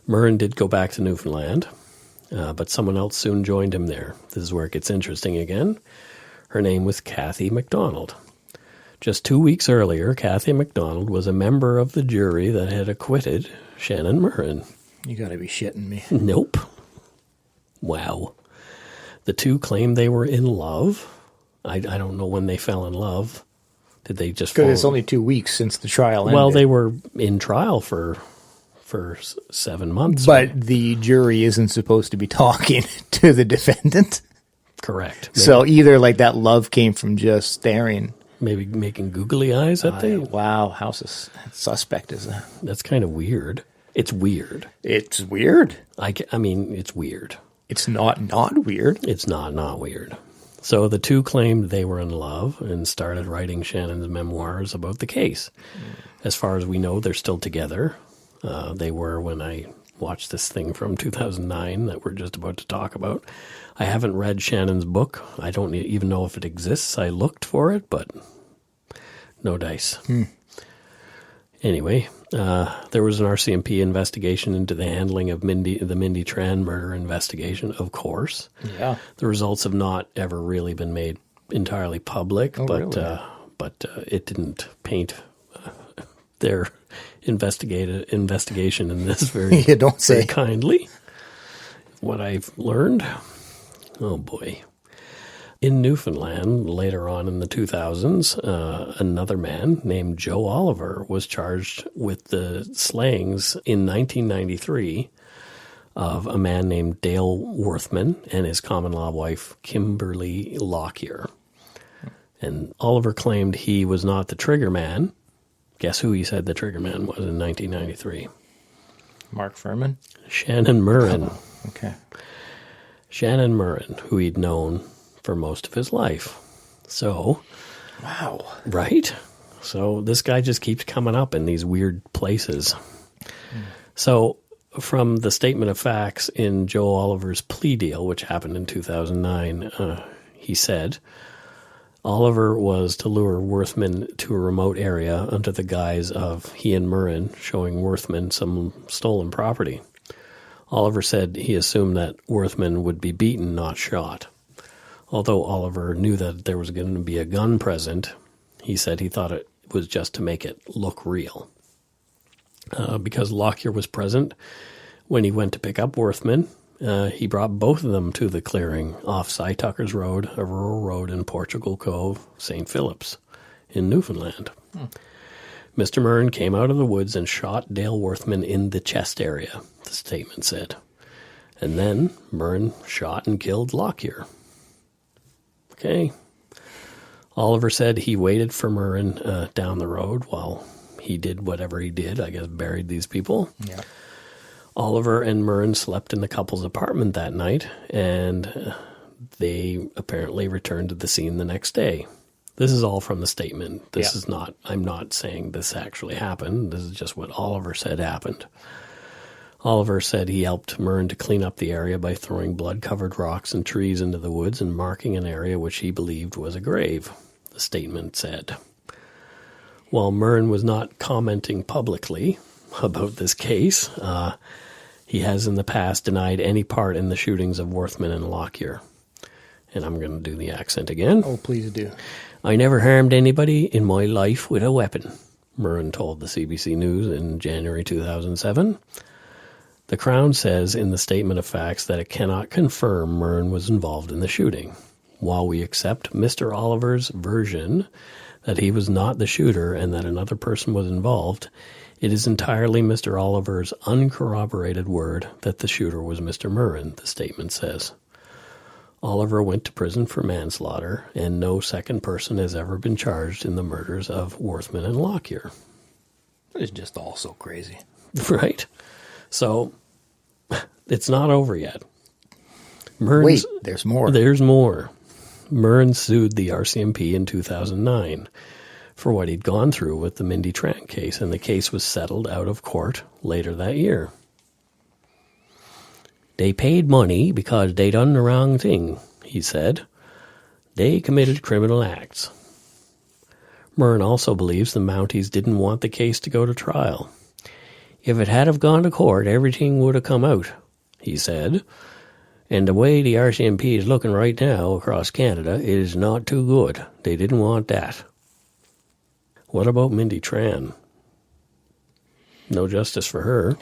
Murren did go back to Newfoundland. But someone else soon joined him there. This is where it gets interesting again. Her name was Kathy MacDonald. Just 2 weeks earlier, Kathy MacDonald was a member of the jury that had acquitted Shannon Murren. You gotta be shitting me. Nope. Wow. The 2 claimed they were in love. I don't know when they fell in love. Did they just Because it's only 2 weeks since the trial ended. Well, they were in trial for 7 months. But the jury isn't supposed to be talking to the defendant. Correct. Maybe. So either like that love came from just staring. Maybe making googly eyes at them. Wow, how suspect is that? That's kind of weird. It's weird. It's weird? I mean, it's weird. It's not weird? It's not weird. So the 2 claimed they were in love and started writing Shannon's memoirs about the case. As far as we know, they're still together. They were when I watched this thing from 2009 that we're just about to talk about. I haven't read Shannon's book. I don't even know if it exists. I looked for it, but no dice. Anyway, There was an RCMP investigation into the handling of the Mindy Tran murder investigation, of course. Yeah. The results have not ever really been made entirely public, but it didn't paint their investigation in this very, you don't say. very kindly. What I've learned, oh boy. In Newfoundland, later on in the 2000s, another man named Joe Oliver was charged with the slayings in 1993 of a man named Dale Worthman and his common-law wife, Kimberly Lockyer. And Oliver claimed he was not the trigger man. Guess who he said the trigger man was in 1993? Mark Furman? Shannon Murren. Oh, okay. Shannon Murren, who he'd known for most of his life. So, wow. Right? So this guy just keeps coming up in these weird places. So from the statement of facts in Joe Oliver's plea deal, which happened in 2009, he said Oliver was to lure Worthman to a remote area under the guise of he and Murren showing Worthman some stolen property. Oliver said he assumed that Worthman would be beaten, not shot. Although Oliver knew that there was going to be a gun present, he said he thought it was just to make it look real. Because Lockyer was present when he went to pick up Worthman, he brought both of them to the clearing off Cy Tucker's Road, a rural road in Portugal Cove, St. Phillips, in Newfoundland. Mr. Murren came out of the woods and shot Dale Worthman in the chest area, the statement said. And then Murren shot and killed Lockyer. Okay. Oliver said he waited for Murren down the road while he did whatever he did, I guess buried these people. Yeah. Oliver and Murren slept in the couple's apartment that night, and they apparently returned to the scene the next day. This is all from the statement. This is not, I'm not saying this actually happened. This is just what Oliver said happened. Oliver said he helped Murren to clean up the area by throwing blood-covered rocks and trees into the woods and marking an area which he believed was a grave, the statement said. While Murren was not commenting publicly about this case, he has in the past denied any part in the shootings of Worthman and Lockyer. And I'm going to do the accent again. Oh, please do. I never harmed anybody in my life with a weapon, Murren told the CBC News in January 2007. The Crown says in the statement of facts that it cannot confirm Murren was involved in the shooting. While we accept Mr. Oliver's version that he was not the shooter and that another person was involved, it is entirely Mr. Oliver's uncorroborated word that the shooter was Mr. Murren, the statement says. Oliver went to prison for manslaughter, and no second person has ever been charged in the murders of Worthman and Lockyer. It's just all so crazy. Right? So, it's not over yet. Wait, there's more. There's more. Murren sued the RCMP in 2009 for what he'd gone through with the Mindy Tran case, and the case was settled out of court later that year. They paid money because they done the wrong thing, he said. They committed criminal acts. Murren also believes the Mounties didn't want the case to go to trial. If it had have gone to court, everything would have come out, he said. And the way the RCMP is looking right now across Canada, it is not too good. They didn't want that. What about Mindy Tran? No justice for her.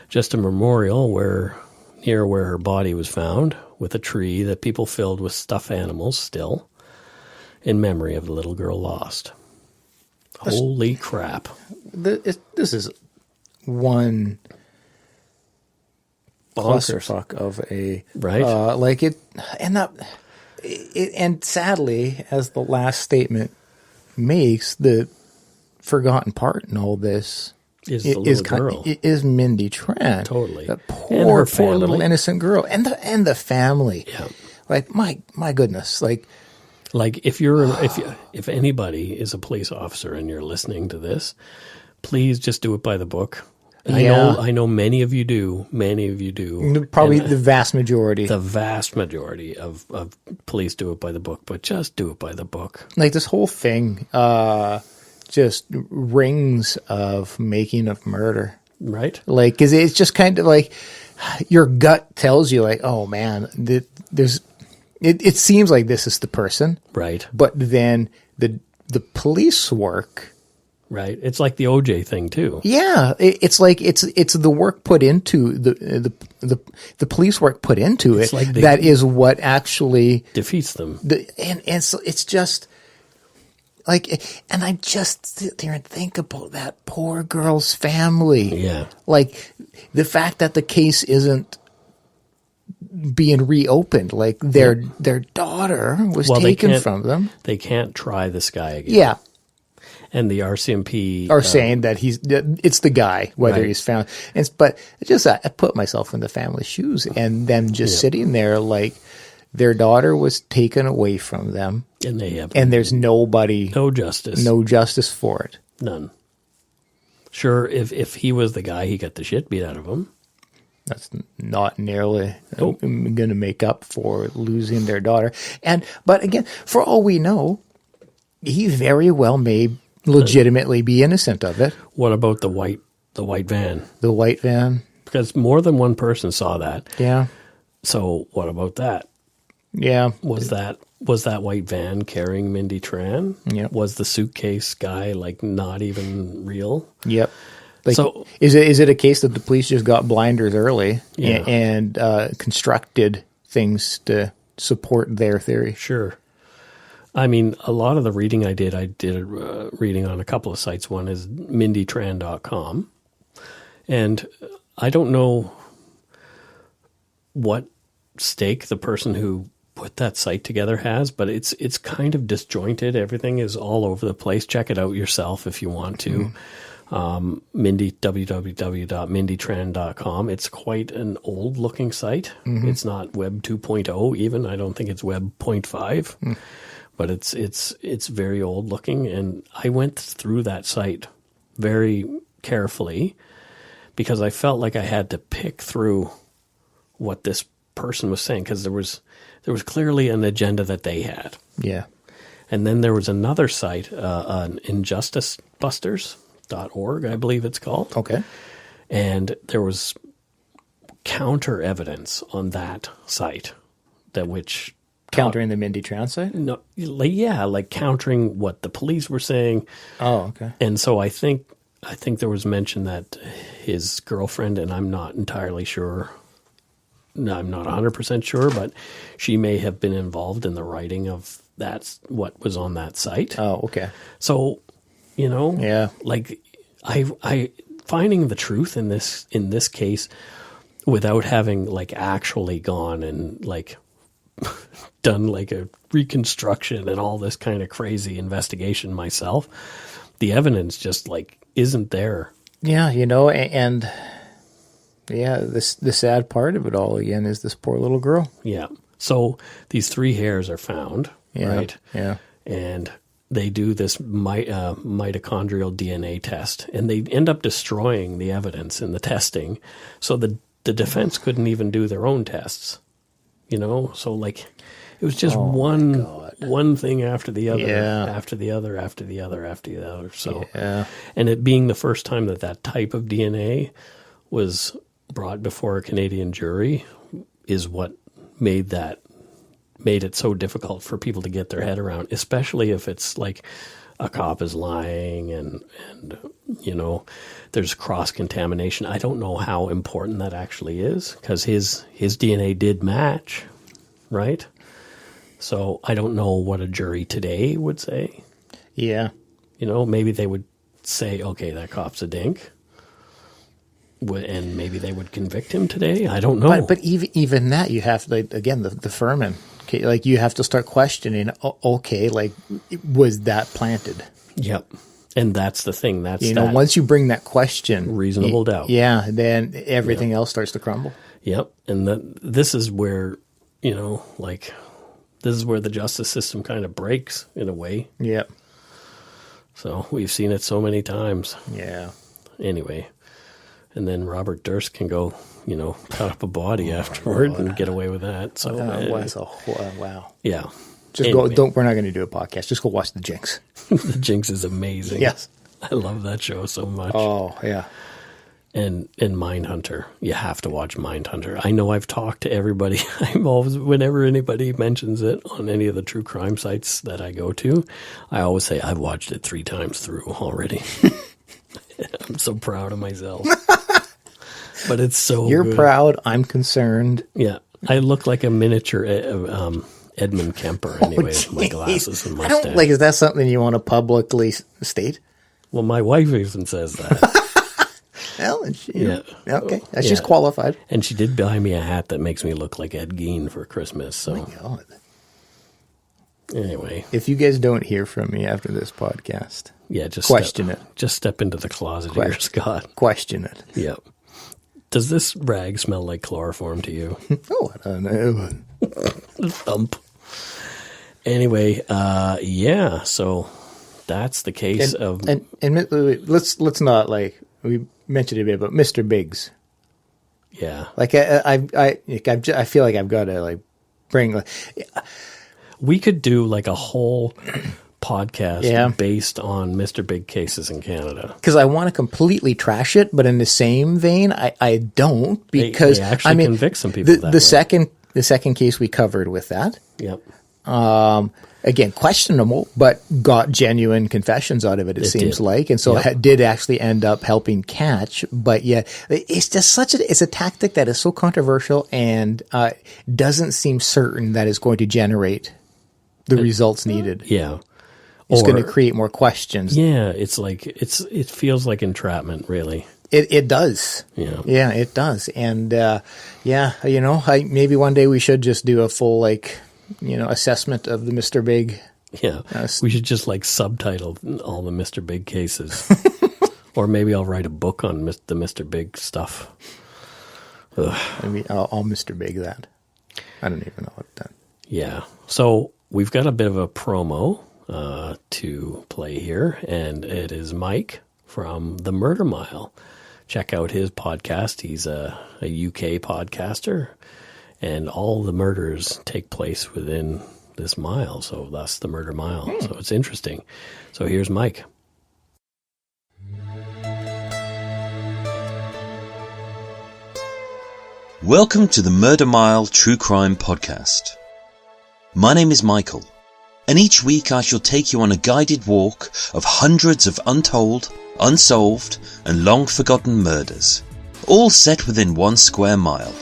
Just a memorial near where her body was found, with a tree that people filled with stuffed animals still, in memory of the little girl lost. Holy crap. This is one clusterfuck of a... Right? And sadly, as the last statement makes, the forgotten part in all this is Mindy Tran. Totally. The poor little innocent girl. And the family. Yeah. Like, my goodness. Like if anybody is a police officer and you're listening to this, please just do it by the book. I know many of you do. Probably the vast majority. The vast majority of police do it by the book, but just do it by the book. Like this whole thing, just rings of making of murder. Right. Like, 'cause it's just kind of like your gut tells you like, oh man, it seems like this is the person. Right. But then the police work. Right. It's like the OJ thing too. Yeah. It's like, it's the work put into the police work put into it. Like that is what actually defeats them. And so it's just like, and I just sit there and think about that poor girl's family. Yeah. Like the fact that the case isn't being reopened, like their daughter was taken from them. They can't try this guy again. Yeah. And the RCMP are saying that it's the guy, whether he's found. But just I put myself in the family's shoes and them just sitting there like their daughter was taken away from them. And there's no justice for it. None. Sure, if he was the guy, he got the shit beat out of him. That's not nearly going to make up for losing their daughter. But again, for all we know, he very well may legitimately be innocent of it. What about the white van? The white van? Because more than one person saw that. Yeah. So what about that? Yeah. Was that white van carrying Mindy Tran? Yeah. Was the suitcase guy like not even real? Yep. Like, so is it a case that the police just got blinders early and constructed things to support their theory? Sure. I mean, a lot of the reading I did reading on a couple of sites. One is mindytran.com. And I don't know what stake the person who put that site together has, but it's kind of disjointed. Everything is all over the place. Check it out yourself if you want to. www.mindytran.com. It's quite an old looking site. It's not Web 2.0 even. I don't think it's Web 0.5. But it's very old looking, and I went through that site very carefully because I felt like I had to pick through what this person was saying, because there was clearly an agenda that they had. Yeah. And then there was another site, injusticebusters.org, I believe it's called. Okay. And there was counter evidence on that site which countering the Mindy Tran site? No, like countering what the police were saying. Oh, okay. And so I think there was mention that his girlfriend, and I'm not entirely sure, I'm not 100% sure, but she may have been involved in the writing of what was on that site. Oh, okay. So, like I finding the truth in this case without having like actually gone and like done like a reconstruction and all this kind of crazy investigation myself, the evidence just like isn't there. Yeah, and the sad part of it all again is this poor little girl. Yeah. So these 3 hairs are found, right? Yeah. And they do this mitochondrial DNA test, and they end up destroying the evidence in the testing. So the defense couldn't even do their own tests. So like it was just one thing after the other, after the other, after the other, after the other. So, and it being the first time that type of DNA was brought before a Canadian jury is what made it so difficult for people to get their head around, especially if it's like a cop is lying and there's cross-contamination. I don't know how important that actually is because his DNA did match, right? So I don't know what a jury today would say. Yeah. Maybe they would say, okay, that cop's a dink. And maybe they would convict him today. I don't know. But even that, you have, like, again, the Furman. Okay, like you have to start questioning, okay, like was that planted? Yep. And that's the thing. That's once you bring that question, reasonable doubt. Yeah, then everything else starts to crumble. Yep. And this is where, this is where the justice system kind of breaks in a way. Yep. So we've seen it so many times. Yeah. Anyway, and then Robert Durst can go, cut up a body afterward and get away with that. So wow. Yeah. Just anyway. We're not going to do a podcast. Just go watch The Jinx. The Jinx is amazing. Yes. I love that show so much. Oh, yeah. And Mindhunter. You have to watch Mindhunter. I know I've talked to everybody. I'm always, whenever anybody mentions it on any of the true crime sites that I go to, I always say I've watched it 3 times through already. I'm so proud of myself. But it's so You're good. proud. I'm concerned. Yeah. I look like a miniature Edmund Kemper anyway, with my glasses and mustache. Is that something you want to publicly state? Well, my wife even says that. Well, and okay. Yeah. She's qualified. And she did buy me a hat that makes me look like Ed Gein for Christmas. So. Oh, my God. Anyway. If you guys don't hear from me after this podcast, just question it. Just step into the closet here, Scott. Question it. Yep. Does this rag smell like chloroform to you? Oh, I don't know. Thump. Anyway, so that's the case of... And let's not, we mentioned a bit about Mr. Biggs. Yeah. I feel like I've got to, bring... We could do, a whole... podcast based on Mr. Big cases in Canada. Because I want to completely trash it, but in the same vein, I don't, because they actually convict some people that way. The second case we covered with that. Yep. Again, questionable, but got genuine confessions out of it seems did. like. And so it did actually end up helping catch. But yeah, it's just it's a tactic that is so controversial and doesn't seem certain that is going to generate the results needed. Yeah. It's going to create more questions. Yeah, it feels like entrapment, really. It does. Yeah. Yeah, it does. And maybe one day we should just do a full assessment of the Mr. Big. Yeah. We should just subtitle all the Mr. Big cases. Or maybe I'll write a book on the Mr. Big stuff. Maybe I'll Mr. Big that. I don't even know what that. Yeah. So we've got a bit of a promo to play here, and it is Mike from the Murder Mile. Check out his podcast. He's a UK podcaster, and all the murders take place within this mile, so that's the Murder Mile. So it's interesting. So here's Mike. Welcome to the Murder Mile True Crime Podcast. My name is Michael, and each week I shall take you on a guided walk of hundreds of untold, unsolved, and long-forgotten murders, all set within 1 square mile.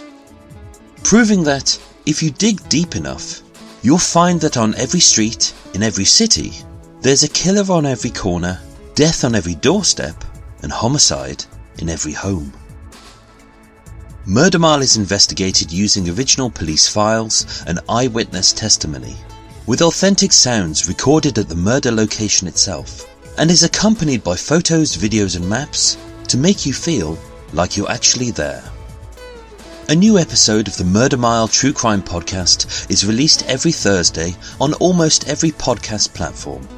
Proving that, if you dig deep enough, you'll find that on every street, in every city, there's a killer on every corner, death on every doorstep, and homicide in every home. Murder Mile is investigated using original police files and eyewitness testimony, with authentic sounds recorded at the murder location itself, and is accompanied by photos, videos and maps to make you feel like you're actually there. A new episode of the Murder Mile True Crime Podcast is released every Thursday on almost every podcast platform.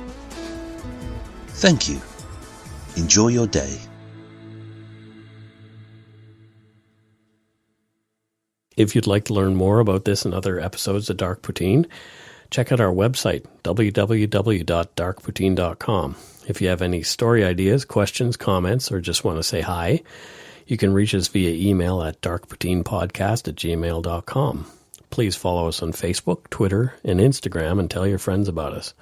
Thank you. Enjoy your day. If you'd like to learn more about this and other episodes of Dark Poutine, check out our website, www.darkpoutine.com. If you have any story ideas, questions, comments, or just want to say hi, you can reach us via email at darkpoutinepodcast@gmail.com. Please follow us on Facebook, Twitter, and Instagram and tell your friends about us.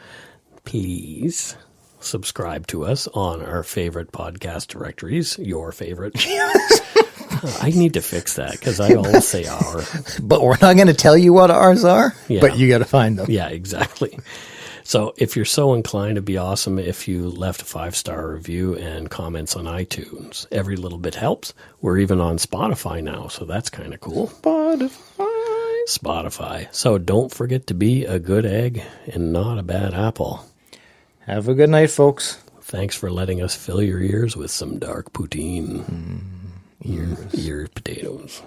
Please subscribe to us on our favorite podcast directories, your favorite. I need to fix that because I always say our. But we're not going to tell you what ours are, yeah. But you got to find them. Yeah, exactly. So if you're so inclined, it'd be awesome if you left a 5-star review and comments on iTunes. Every little bit helps. We're even on Spotify now, so that's kind of cool. Spotify. So don't forget to be a good egg and not a bad apple. Have a good night, folks. Thanks for letting us fill your ears with some dark poutine. Ear potatoes.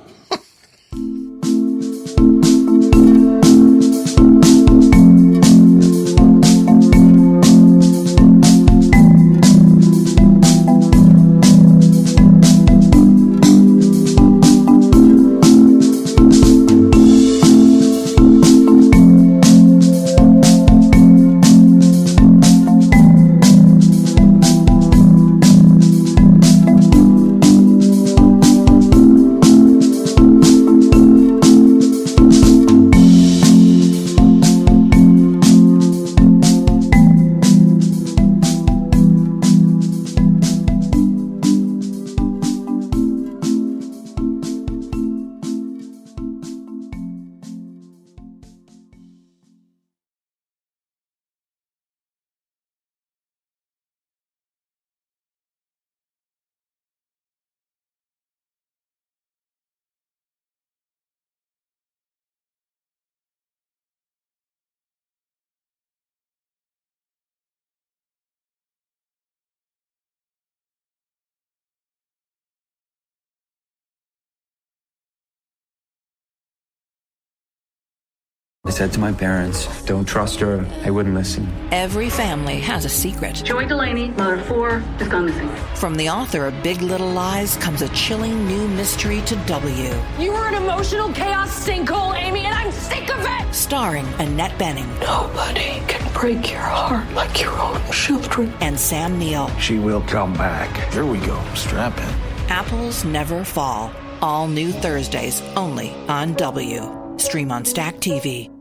I said to my parents, don't trust her. They wouldn't listen. Every family has a secret. Joy Delaney, mother of 4, has gone missing. From the author of Big Little Lies comes a chilling new mystery to W. You were an emotional chaos sinkhole, Amy, and I'm sick of it! Starring Annette Bening. Nobody can break your heart like your own children. And Sam Neill. She will come back. Here we go. Strap in. Apples Never Fall. All new Thursdays, only on W. Stream on Stack TV.